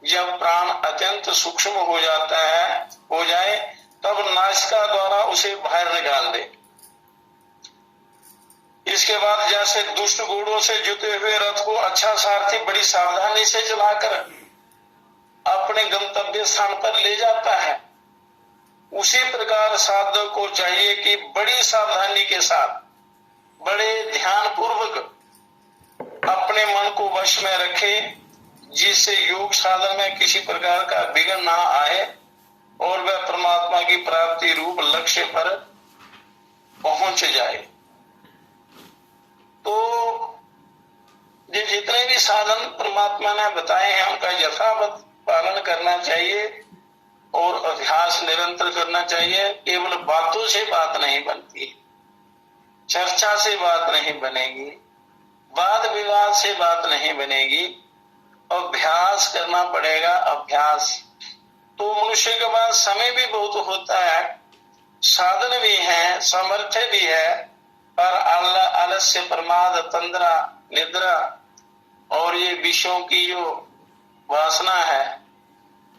जब प्राण अत्यंत सूक्ष्म हो जाए तब नासिका द्वारा उसे बाहर निकाल दे। इसके बाद जैसे दुष्ट घोड़ों से जुते हुए रथ को अच्छा सारथी बड़ी सावधानी से चलाकर अपने गंतव्य स्थान पर ले जाता है, उसी प्रकार साधक को चाहिए कि बड़ी सावधानी के साथ बड़े ध्यान पूर्वक अपने मन को वश में रखे, जिससे योग साधन में किसी प्रकार का विघ्न ना आए और वह परमात्मा की प्राप्ति रूप लक्ष्य पर पहुंच जाए। तो ये जितने भी साधन परमात्मा ने बताए हैं उनका यथावत पालन करना चाहिए और अभ्यास निरंतर करना चाहिए। केवल बातों से बात नहीं बनती, चर्चा से बात नहीं बनेगी, वाद विवाद से बात नहीं बनेगी, अभ्यास करना पड़ेगा। अभ्यास तो मनुष्य के पास समय भी बहुत होता है, साधन भी है, सामर्थ्य भी है, पर आलस्य प्रमाद तंद्रा निद्रा और ये विषयों की जो वासना है,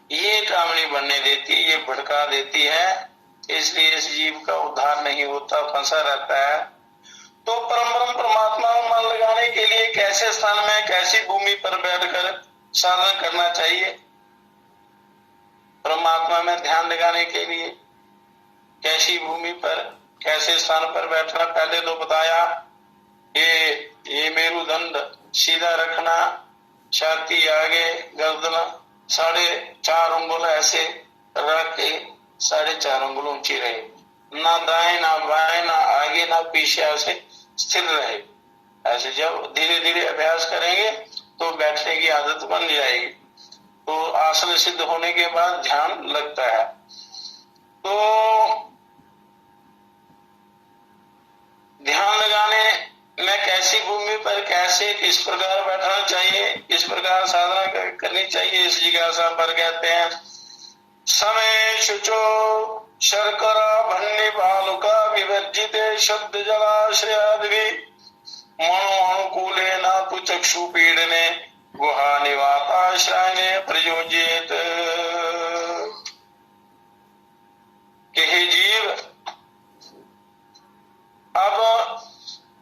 ये कामनी बनने देती, ये भड़का देती है, इसलिए इस जीव का उद्धार नहीं होता, फंसा रहता है। तो परम परमात्मा में मन लगाने के लिए कैसे स्थान में, कैसी भूमि पर बैठकर साधन करना चाहिए? परमात्मा में ध्यान लगाने के लिए कैसी भूमि पर, कैसे स्थान पर बैठना? पहले तो बताया ये मेरुदंड सीधा रखना, छाती आगे, गर्दन 4.5 अंगुल ऐसे रख के 4.5 अंगुल ऊंची रहे, ना दाएं ना बाएं, ना आगे ना पीछे, ऐसे स्थिर रहे। ऐसे जब धीरे धीरे अभ्यास करेंगे तो बैठने की आदत बन जाएगी। तो आसन सिद्ध होने के बाद ध्यान लगता है। तो ध्यान लगाने में कैसी भूमि पर, कैसे, किस प्रकार बैठना चाहिए, किस प्रकार साधना करनी चाहिए, इस जिज्ञासा पर कहते हैं समय शुचो शर्करा भन्नि बालुका विवर्जिते शब्द जलाश्रयादि मनोनुकूले न तु चक्षु पीड़ने गुहा निवाताश्रयने प्रयोज्येत। हे जीव, अब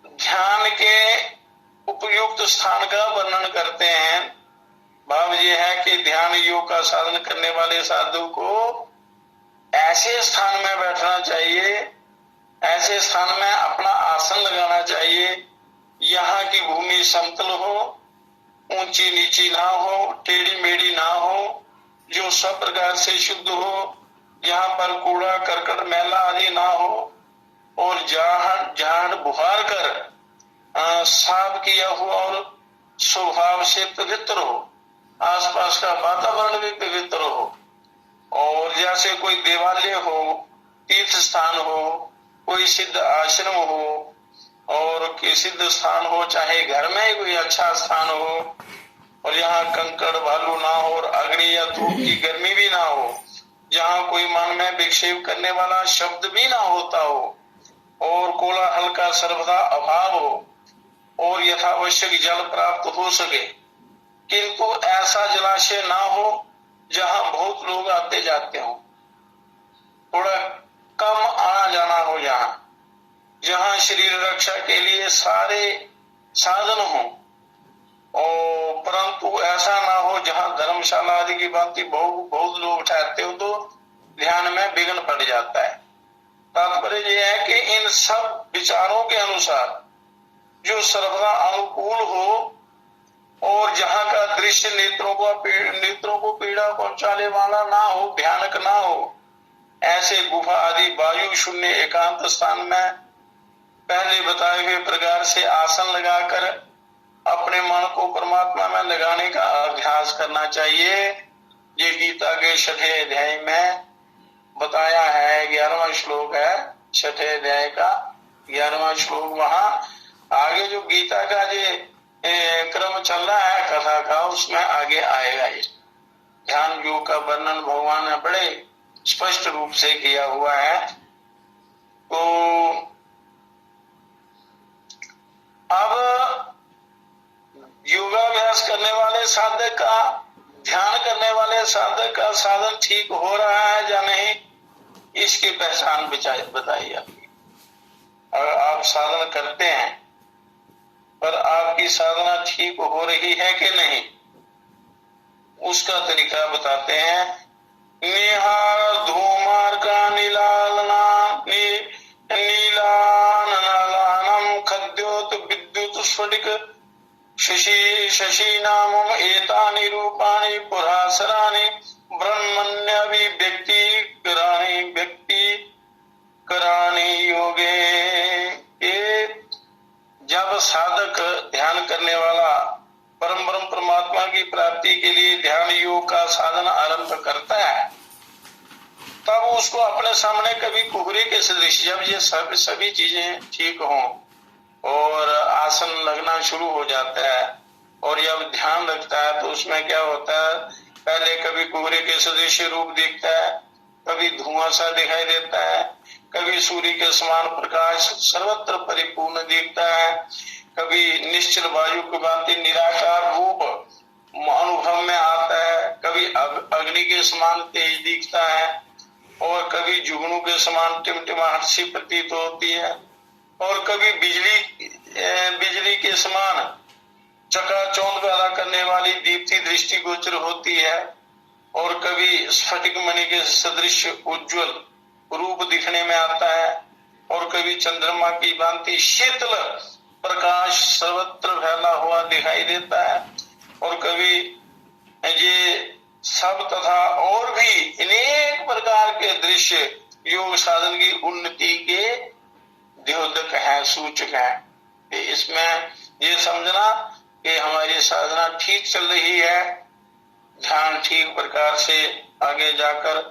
ध्यान के उपयुक्त स्थान का वर्णन करते हैं। भाव यह है कि ध्यान योग का साधन करने वाले साधु को ऐसे स्थान में बैठना चाहिए, ऐसे स्थान में अपना आसन लगाना चाहिए, यहाँ की भूमि समतल हो, ऊंची नीची ना हो, टेढ़ी मेढ़ी ना हो, जो सब प्रकार से शुद्ध हो, यहाँ पर कूड़ा करकट मैला आदि ना हो, और झाड़ बुहार कर साफ किया हुआ और स्वभाव से पवित्र हो, आसपास का वातावरण भी पवित्र हो, और जैसे कोई देवालय हो, तीर्थ स्थान हो, कोई सिद्ध आश्रम हो, और कोई सिद्ध स्थान हो, चाहे घर में कोई अच्छा स्थान हो, और यहाँ कंकड़ भालू ना हो और अग्नि या धूप की गर्मी भी ना हो, जहाँ कोई मन में विक्षेप करने वाला शब्द भी ना होता हो, और कोलाहल का सर्वदा अभाव हो, और यथावश्यक जल प्राप्त हो सके, किंतु ऐसा जलाशय ना हो जहाँ बहुत लोग आते जाते हो, थोड़ा कम आना जाना हो, जहाँ शरीर रक्षा के लिए सारे साधन हो, और परंतु ऐसा ना हो जहाँ धर्मशाला आदि की भांति बहुत लोग ठहरते हो, तो ध्यान में विघ्न पड़ जाता है। तात्पर्य यह है कि इन सब विचारों के अनुसार जो सर्वदा अनुकूल हो, और जहाँ का दृश्य नेत्रों को पीड़ा पहुंचाने वाला ना हो, भयानक ना हो, ऐसे गुफा आदि वायु शून्य एकांत स्थान में पहले बताए हुए प्रकार से आसन लगाकर अपने मन को परमात्मा में लगाने का अभ्यास करना चाहिए। ये गीता के 6ठे अध्याय में बताया है, 11वां श्लोक है 6ठे अध्याय का 11वां श्लोक। वहां आगे जो गीता का ये क्रम चल रहा है कथा का, उसमें आगे आएगा। ये ध्यान योग का वर्णन भगवान ने बड़े स्पष्ट रूप से किया हुआ है। तो अब योगाभ्यास करने वाले साधक का, ध्यान करने वाले साधक का साधन ठीक हो रहा है या नहीं, इसकी पहचान बताई जाती। अगर आप साधन करते हैं पर आपकी साधना ठीक हो रही है कि नहीं, उसका तरीका बताते हैं। निहार धूमार का नीलालना नीलानम खद्योत विद्युत स्फटिक शशि नामम एतानि रूपाणि पुरासराणि ब्रह्मण्यभिव्यक्ति कराणि योगे। जब साधक ध्यान करने वाला परम परमात्मा की प्राप्ति के लिए ध्यान योग का साधन आरंभ करता है, तब उसको अपने सामने कभी कुहरे के सदृश, जब ये सभी चीजें ठीक हों और आसन लगना शुरू हो जाता है और जब ध्यान रखता है, तो उसमें क्या होता है, पहले कभी कुहरे के सदृश रूप दिखता है, कभी धुआं सा दिखाई देता है, कभी सूर्य के समान प्रकाश सर्वत्र परिपूर्ण दिखता है, कभी निश्चल वायु की भांति निराकार रूप अनुभव में आता है, कभी अग्नि के समान तेज दिखता है और कभी जुगनू के समान टिमटिमाहट सी प्रतीत होती है और कभी बिजली के समान चकाचौंध पैदा करने वाली दीप्ति दृष्टि गोचर होती है और कभी स्फटिक मणि के सदृश उज्जवल रूप दिखने में आता है और कभी चंद्रमा की भांति शीतल प्रकाश सर्वत्र फैला हुआ दिखाई देता है और कभी ये सब तथा और भी अनेक प्रकार के दृश्य योग साधन की उन्नति के द्योतक है, सूचक है। इसमें ये समझना कि हमारी साधना ठीक चल रही है, ध्यान ठीक प्रकार से आगे जाकर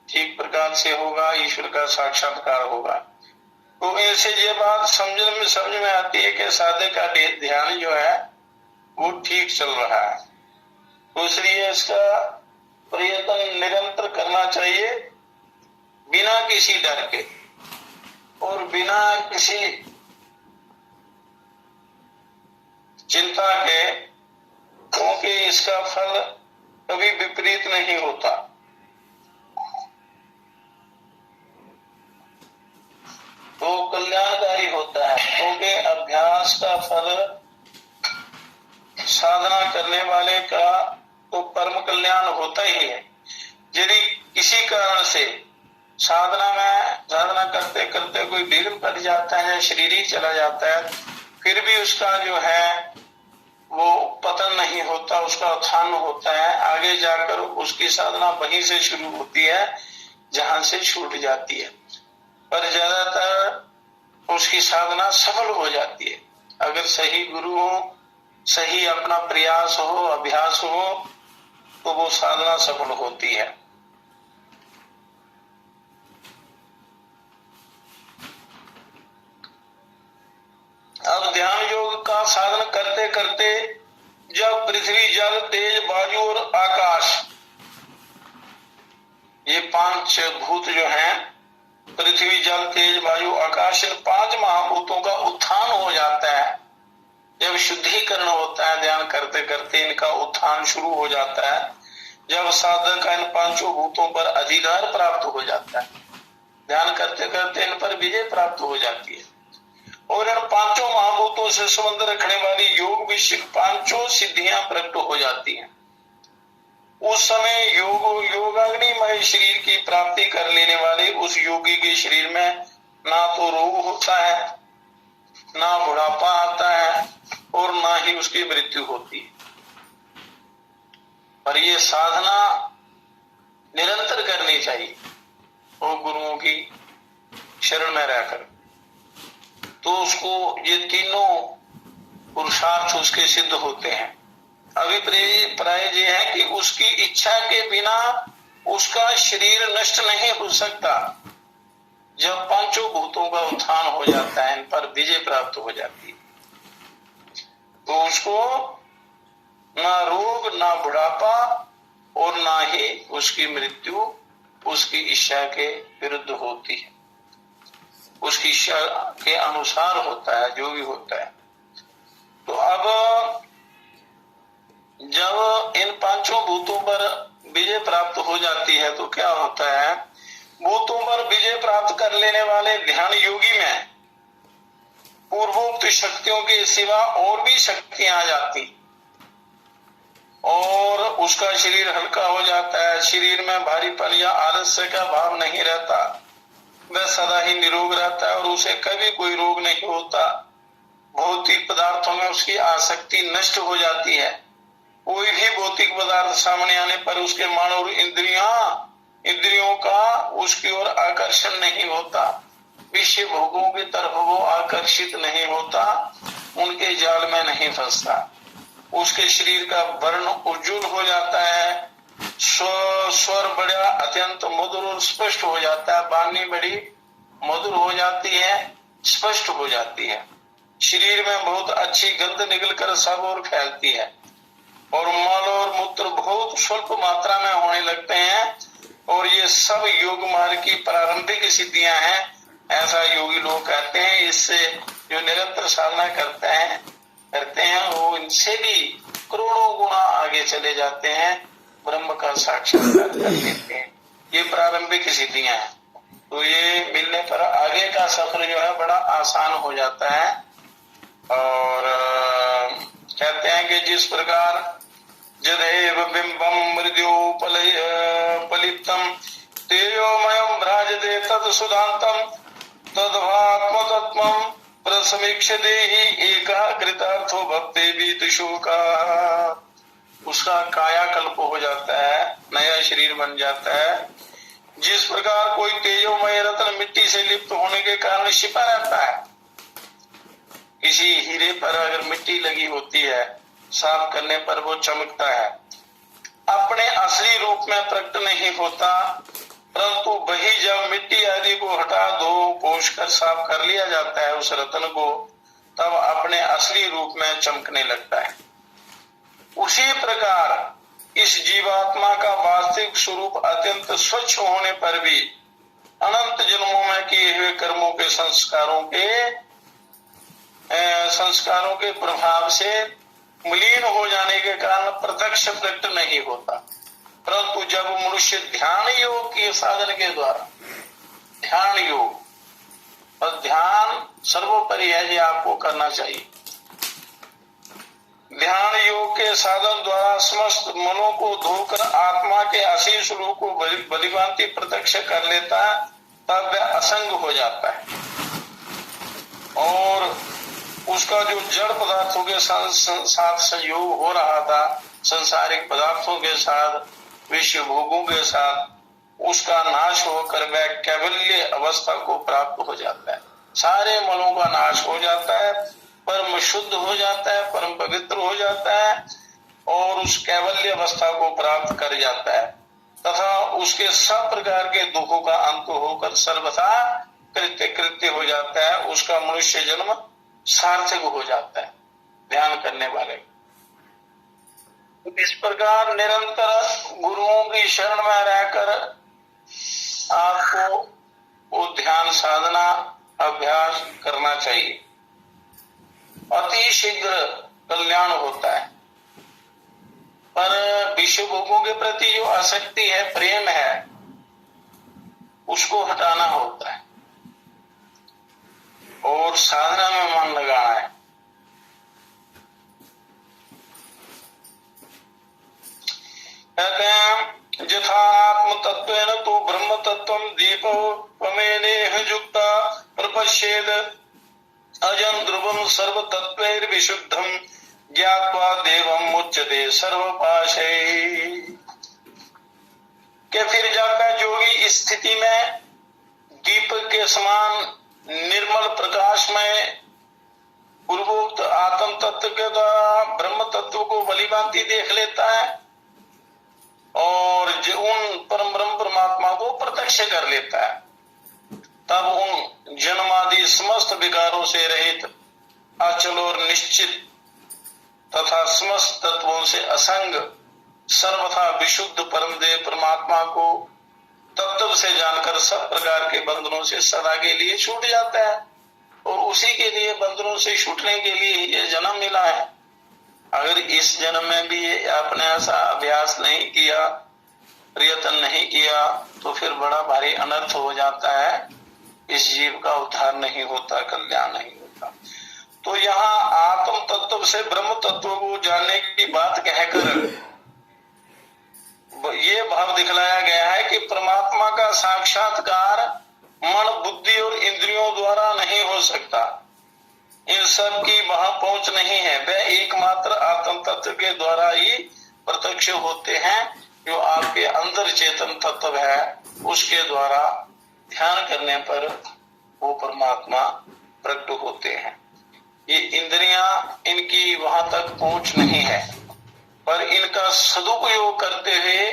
ठीक प्रकार से होगा, ईश्वर का साक्षात्कार होगा। तो इनसे ये बात समझ में आती है कि साधक का ध्यान जो है वो ठीक चल रहा है, तो इसलिए इसका प्रयत्न निरंतर करना चाहिए बिना किसी डर के और बिना किसी चिंता के, क्योंकि इसका फल कभी विपरीत नहीं होता। तो कल्याणकारी होता है, क्योंकि अभ्यास का फल साधना करने वाले का तो परम कल्याण होता ही है। यदि किसी कारण से साधना करते करते कोई विघ्न पड़ जाता है, शरीर ही चला जाता है, फिर भी उसका जो है वो पतन नहीं होता, उसका उत्थान होता है। आगे जाकर उसकी साधना वहीं से शुरू होती है जहां से छूट जाती है, पर ज्यादातर उसकी साधना सफल हो जाती है। अगर सही गुरु हो, सही अपना प्रयास हो, अभ्यास हो, तो वो साधना सफल होती है। अब ध्यान योग का साधन करते करते जब पृथ्वी, जल, तेज, वायु और आकाश, ये 5 भूत जो हैं, पृथ्वी, जल, तेज, वायु, आकाश, इन 5 महाभूतों का उत्थान हो जाता है। जब शुद्धिकरण होता है ध्यान करते करते, इनका उत्थान शुरू हो जाता है। जब साधक का इन 5 भूतों पर अधिकार प्राप्त हो जाता है, ध्यान करते करते इन पर विजय प्राप्त हो जाती है और इन 5 महाभूतों से संबंध रखने वाली योग विषयक 5 सिद्धियां प्रकट हो जाती हैं। उस समय योगाग्निमय शरीर की प्राप्ति कर लेने वाले उस योगी के शरीर में ना तो रोग होता है, ना बुढ़ापा आता है और ना ही उसकी मृत्यु होती है। पर ये साधना निरंतर करनी चाहिए और गुरुओं की शरण में रहकर, तो उसको ये तीनों पुरुषार्थ उसके सिद्ध होते हैं। अभिप्राय ये है कि उसकी इच्छा के बिना उसका शरीर नष्ट नहीं हो सकता। जब 5 भूतों का उत्थान हो जाता है, इन पर विजय प्राप्त हो जाती है, तो उसको ना रोग, ना बुढ़ापा और ना ही उसकी मृत्यु उसकी इच्छा के विरुद्ध होती है। उसकी इच्छा के अनुसार होता है जो भी होता है। तो अब जब इन 5 भूतों पर विजय प्राप्त हो जाती है तो क्या होता है, भूतों पर विजय प्राप्त कर लेने वाले ध्यान योगी में पूर्वोक्त शक्तियों के सिवा और भी शक्तियां आ जाती और उसका शरीर हल्का हो जाता है। शरीर में भारीपन या आलस्य का भाव नहीं रहता, वह सदा ही निरोग रहता है और उसे कभी कोई रोग नहीं होता। भौतिक पदार्थों में उसकी आसक्ति नष्ट हो जाती है। कोई भी भौतिक पदार्थ सामने आने पर उसके मन और इंद्रियों का उसकी ओर आकर्षण नहीं होता। विषय भोगों की तरफ वो आकर्षित नहीं होता, उनके जाल में नहीं फंसता। उसके शरीर का वर्ण उज्जवल हो जाता है, स्वर बड़ा अत्यंत मधुर और स्पष्ट हो जाता है, वाणी बड़ी मधुर हो जाती है, स्पष्ट हो जाती है। शरीर में बहुत अच्छी गंध निकलकर सब ओर फैलती है और मल और मूत्र बहुत स्वल्प मात्रा में होने लगते हैं और ये सब योग मार्ग की प्रारंभिक सिद्धियां हैं, ऐसा योगी लोग कहते हैं। इससे जो निरंतर साधना करते हैं वो इनसे भी करोड़ों गुना आगे चले जाते हैं, ब्रह्म का साक्षात्कार कर लेते हैं। ये प्रारंभिक सिद्धियां हैं। तो ये मिलने पर आगे का सफर जो है बड़ा आसान हो जाता है। और कहते हैं कि जिस प्रकार जदेव बिंबम मृद्योपलितम तेजोमयम भ्राजते तद सुधांतम तद्भात्मतत्वम प्रसमीक्षते ही एकाग्रतार्थो भक्ते विदुषोका। उसका कायाकल्प हो जाता है, नया शरीर बन जाता है। जिस प्रकार कोई तेजोमय रत्न मिट्टी से लिप्त होने के कारण छिपा रहता है, किसी हीरे पर अगर मिट्टी लगी होती है, साफ करने पर वो चमकता है, अपने असली रूप में प्रकट नहीं होता, परंतु वही जब मिट्टी आदि को हटा धो पोंछ कर साफ कर लिया जाता है उस रत्न को, तब अपने असली रूप में चमकने लगता है। उसी प्रकार इस जीवात्मा का वास्तविक स्वरूप अत्यंत स्वच्छ होने पर भी अनंत जन्मों में किए हुए कर्मों के संस्कारों के प्रभाव से मलिन हो जाने के कारण प्रत्यक्ष प्रकट नहीं होता। परंतु जब मनुष्य ध्यान योग के साधन के द्वारा, ध्यान योग, और ध्यान सर्वोपरि है, ये आपको करना चाहिए। ध्यान योग के साधन द्वारा समस्त मनों को धोकर आत्मा के असीम स्वरूप को भलीभांति प्रत्यक्ष कर लेता है, तब वह असंग हो जाता है और उसका जो जड़ पदार्थों के साथ संयोग हो रहा था, संसारिक पदार्थों के साथ, विश्व भोगों के साथ, उसका नाश होकर वह कैवल्य अवस्था को प्राप्त हो जाता है। सारे मनों का नाश हो जाता है, परम शुद्ध हो जाता है, परम पवित्र हो जाता है और उस कैवल्य अवस्था को प्राप्त कर जाता है तथा उसके सब प्रकार के दुखों का अंत होकर सर्वथा कृत्य हो जाता है। उसका मनुष्य जन्म सार्थक हो जाता है ध्यान करने वाले। इस प्रकार निरंतर गुरुओं की शरण में रहकर आपको वो ध्यान साधना अभ्यास करना चाहिए। अति शीघ्र कल्याण होता है, पर विश्व भोगों के प्रति जो आसक्ति है, प्रेम है, उसको हटाना होता है और साधना में मन लगाना है। कहते हैं यथा आत्म तत्वेन तो ब्रह्म तत्वम दीपो पमेनेह युक्ता प्रपश्येद अजं ध्रुवम सर्व तत्वैर्विशुद्धम ज्ञात्वा देवम मुच्यते सर्वपाशै। के फिर जब वह जोगी इस स्थिति में दीप के समान निर्मल प्रकाश में पूर्वोक्त आत्म तत्व के द्वारा ब्रह्म तत्व को भलीभांति देख लेता है और जो उन परम ब्रह्म परमात्मा को प्रत्यक्ष कर लेता है, तब उन जन्मादि समस्त विकारों से रहित अचल और निश्चित तथा समस्त तत्वों से असंग सर्वथा विशुद्ध परमदेव परमात्मा को तत्व से जानकर सब प्रकार के बंधनों से सदा के लिए छूट जाता है और उसी के लिए बंधनों से छूटने के लिए ये जन्म मिला है। अगर इस जन्म में भी आपने ऐसा अभ्यास नहीं किया, प्रयत्न नहीं किया, तो फिर बड़ा भारी अनर्थ हो जाता है। इस जीव का उद्धार नहीं होता, कल्याण नहीं होता। तो यहाँ आत्म तत्व से ब्रह्म तत्व को जानने की बात कहकर ये भाव दिखलाया गया है कि परमात्मा का साक्षात्कार मन, बुद्धि और इंद्रियों द्वारा नहीं हो सकता। इन सब की वहां पहुंच नहीं है। वह एकमात्र आत्म तत्व के द्वारा ही प्रत्यक्ष होते हैं, जो आपके अंदर चेतन तत्व है, उसके द्वारा ध्यान करने पर वो परमात्मा प्रकट होते हैं। ये इंद्रियां, इनकी वहां तक पहुंच नहीं है, पर इनका सदुपयोग करते हुए,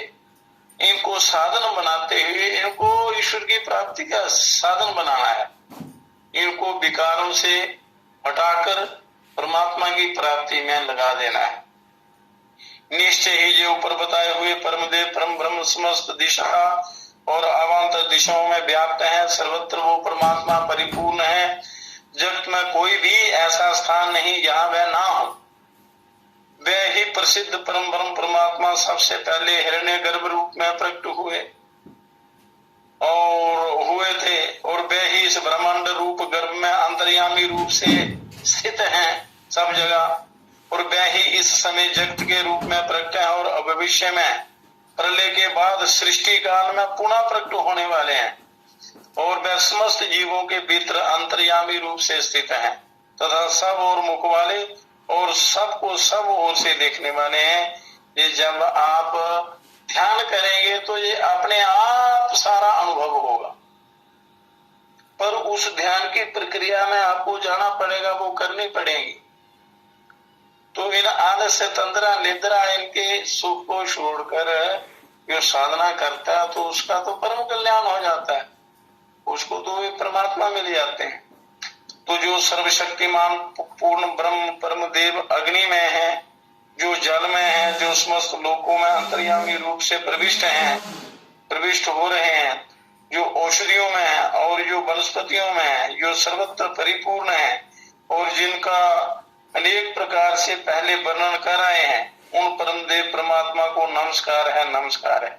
इनको साधन बनाते हुए, इनको ईश्वर की प्राप्ति का साधन बनाना है। इनको विकारों से हटाकर परमात्मा की प्राप्ति में लगा देना है। निश्चय ही जो ऊपर बताए हुए परमदेव परम ब्रह्म समस्त दिशा और अवान्तर दिशाओं में व्याप्त है, सर्वत्र वो परमात्मा परिपूर्ण है। जगत में कोई भी ऐसा स्थान नहीं जहां वह ना हो। वह ही प्रसिद्ध परम ब्रह्म परमात्मा सबसे पहले हिरण्यगर्भ रूप में प्रकट हुए थे और वह ही इस ब्रह्मांड रूप गर्भ में अंतर्यामी रूप से स्थित हैं सब जगह। और वह ही इस समय जगत के रूप में प्रकट है और भविष्य में प्रलय के बाद सृष्टि काल में पुनः प्रकट होने वाले हैं। और वह समस्त जीवों के भीतर अंतर्यामी रूप से स्थित है तथा सब और मुख वाले और सबको सब ओर से देखने वाले हैं। ये जब आप ध्यान करेंगे तो ये अपने आप सारा अनुभव होगा, पर उस ध्यान की प्रक्रिया में आपको जाना पड़ेगा, वो करनी पड़ेगी। तो इन आलस्य तंद्रा निद्रा इनके सुख को छोड़कर जो साधना करता है तो उसका तो परम कल्याण हो जाता है, उसको तो वे परमात्मा मिल जाते हैं। तो जो सर्वशक्तिमान पूर्ण ब्रह्म परम देव अग्नि में है, जो जल में है, जो समस्त लोकों में अंतर्यामी रूप से प्रविष्ट हो रहे हैं, जो औषधियों में है और जो वनस्पतियों में है, जो सर्वत्र परिपूर्ण है और जिनका अनेक प्रकार से पहले वर्णन कर आए हैं, उन परम देव परमात्मा को नमस्कार है, नमस्कार है,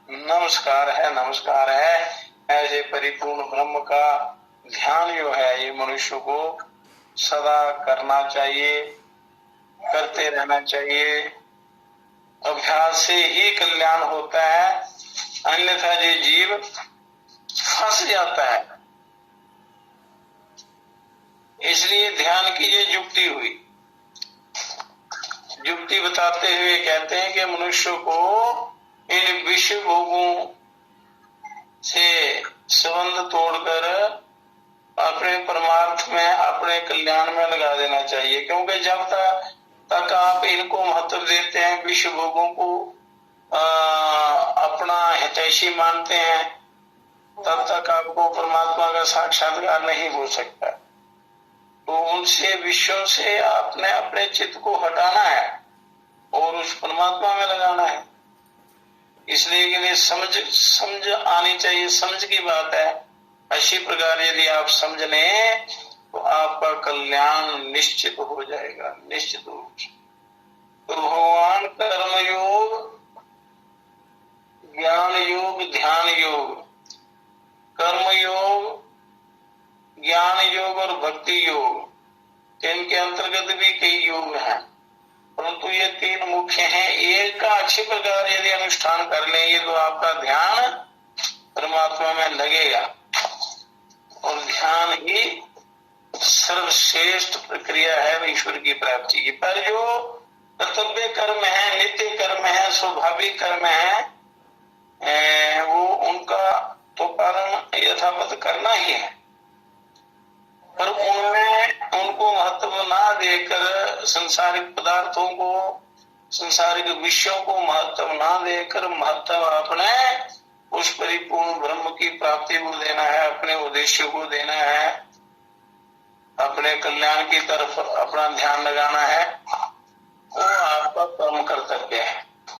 नमस्कार है, नमस्कार है। ऐसे परिपूर्ण ब्रह्म का ध्यान जो है ये मनुष्य को सदा करना चाहिए, करते रहना चाहिए। अभ्यास से ही कल्याण होता है, अन्यथा ये जीव फंस जाता है। इसलिए ध्यान की ये युक्ति हुई। युक्ति बताते हुए कहते हैं कि मनुष्य को इन विषय भोगों से संबंध तोड़कर अपने परमार्थ में, अपने कल्याण में लगा देना चाहिए। क्योंकि जब तक आप इनको महत्व देते हैं, विषय भोगों को अपना हितैषी मानते हैं, तब तक आपको परमात्मा का साक्षात्कार नहीं हो सकता। तो उनसे, विषयों से आपने अपने चित्त को हटाना है और उस परमात्मा में लगाना है। इसलिए कि समझ आनी चाहिए, समझ की बात है। इसी प्रकार यदि आप समझ लें तो आपका कल्याण निश्चित हो जाएगा, निश्चित रूप से। तो भगवान कर्म योग, ज्ञान योग, ध्यान योग, कर्म योग, ज्ञान योग और भक्ति योग, इनके अंतर्गत भी कई योग हैं, परंतु ये तीन मुख्य हैं। एक का अच्छी प्रकार यदि अनुष्ठान कर लेंगे तो आपका ध्यान परमात्मा में लगेगा और ध्यान ही सर्वश्रेष्ठ प्रक्रिया है ईश्वर की प्राप्ति की। पर जो कर्तव्य कर्म है, नित्य कर्म है, स्वाभाविक कर्म है, वो उनका तो पालन यथावत करना ही है, पर उनमें उनको महत्व ना देकर, संसारिक पदार्थों को, संसारिक विषयों को महत्व ना देकर, महत्व अपने उस परिपूर्ण ब्रह्म की प्राप्ति को देना है, अपने उद्देश्य को देना है, अपने कल्याण की तरफ अपना ध्यान लगाना है। वो आपका परम कर्तव्य है।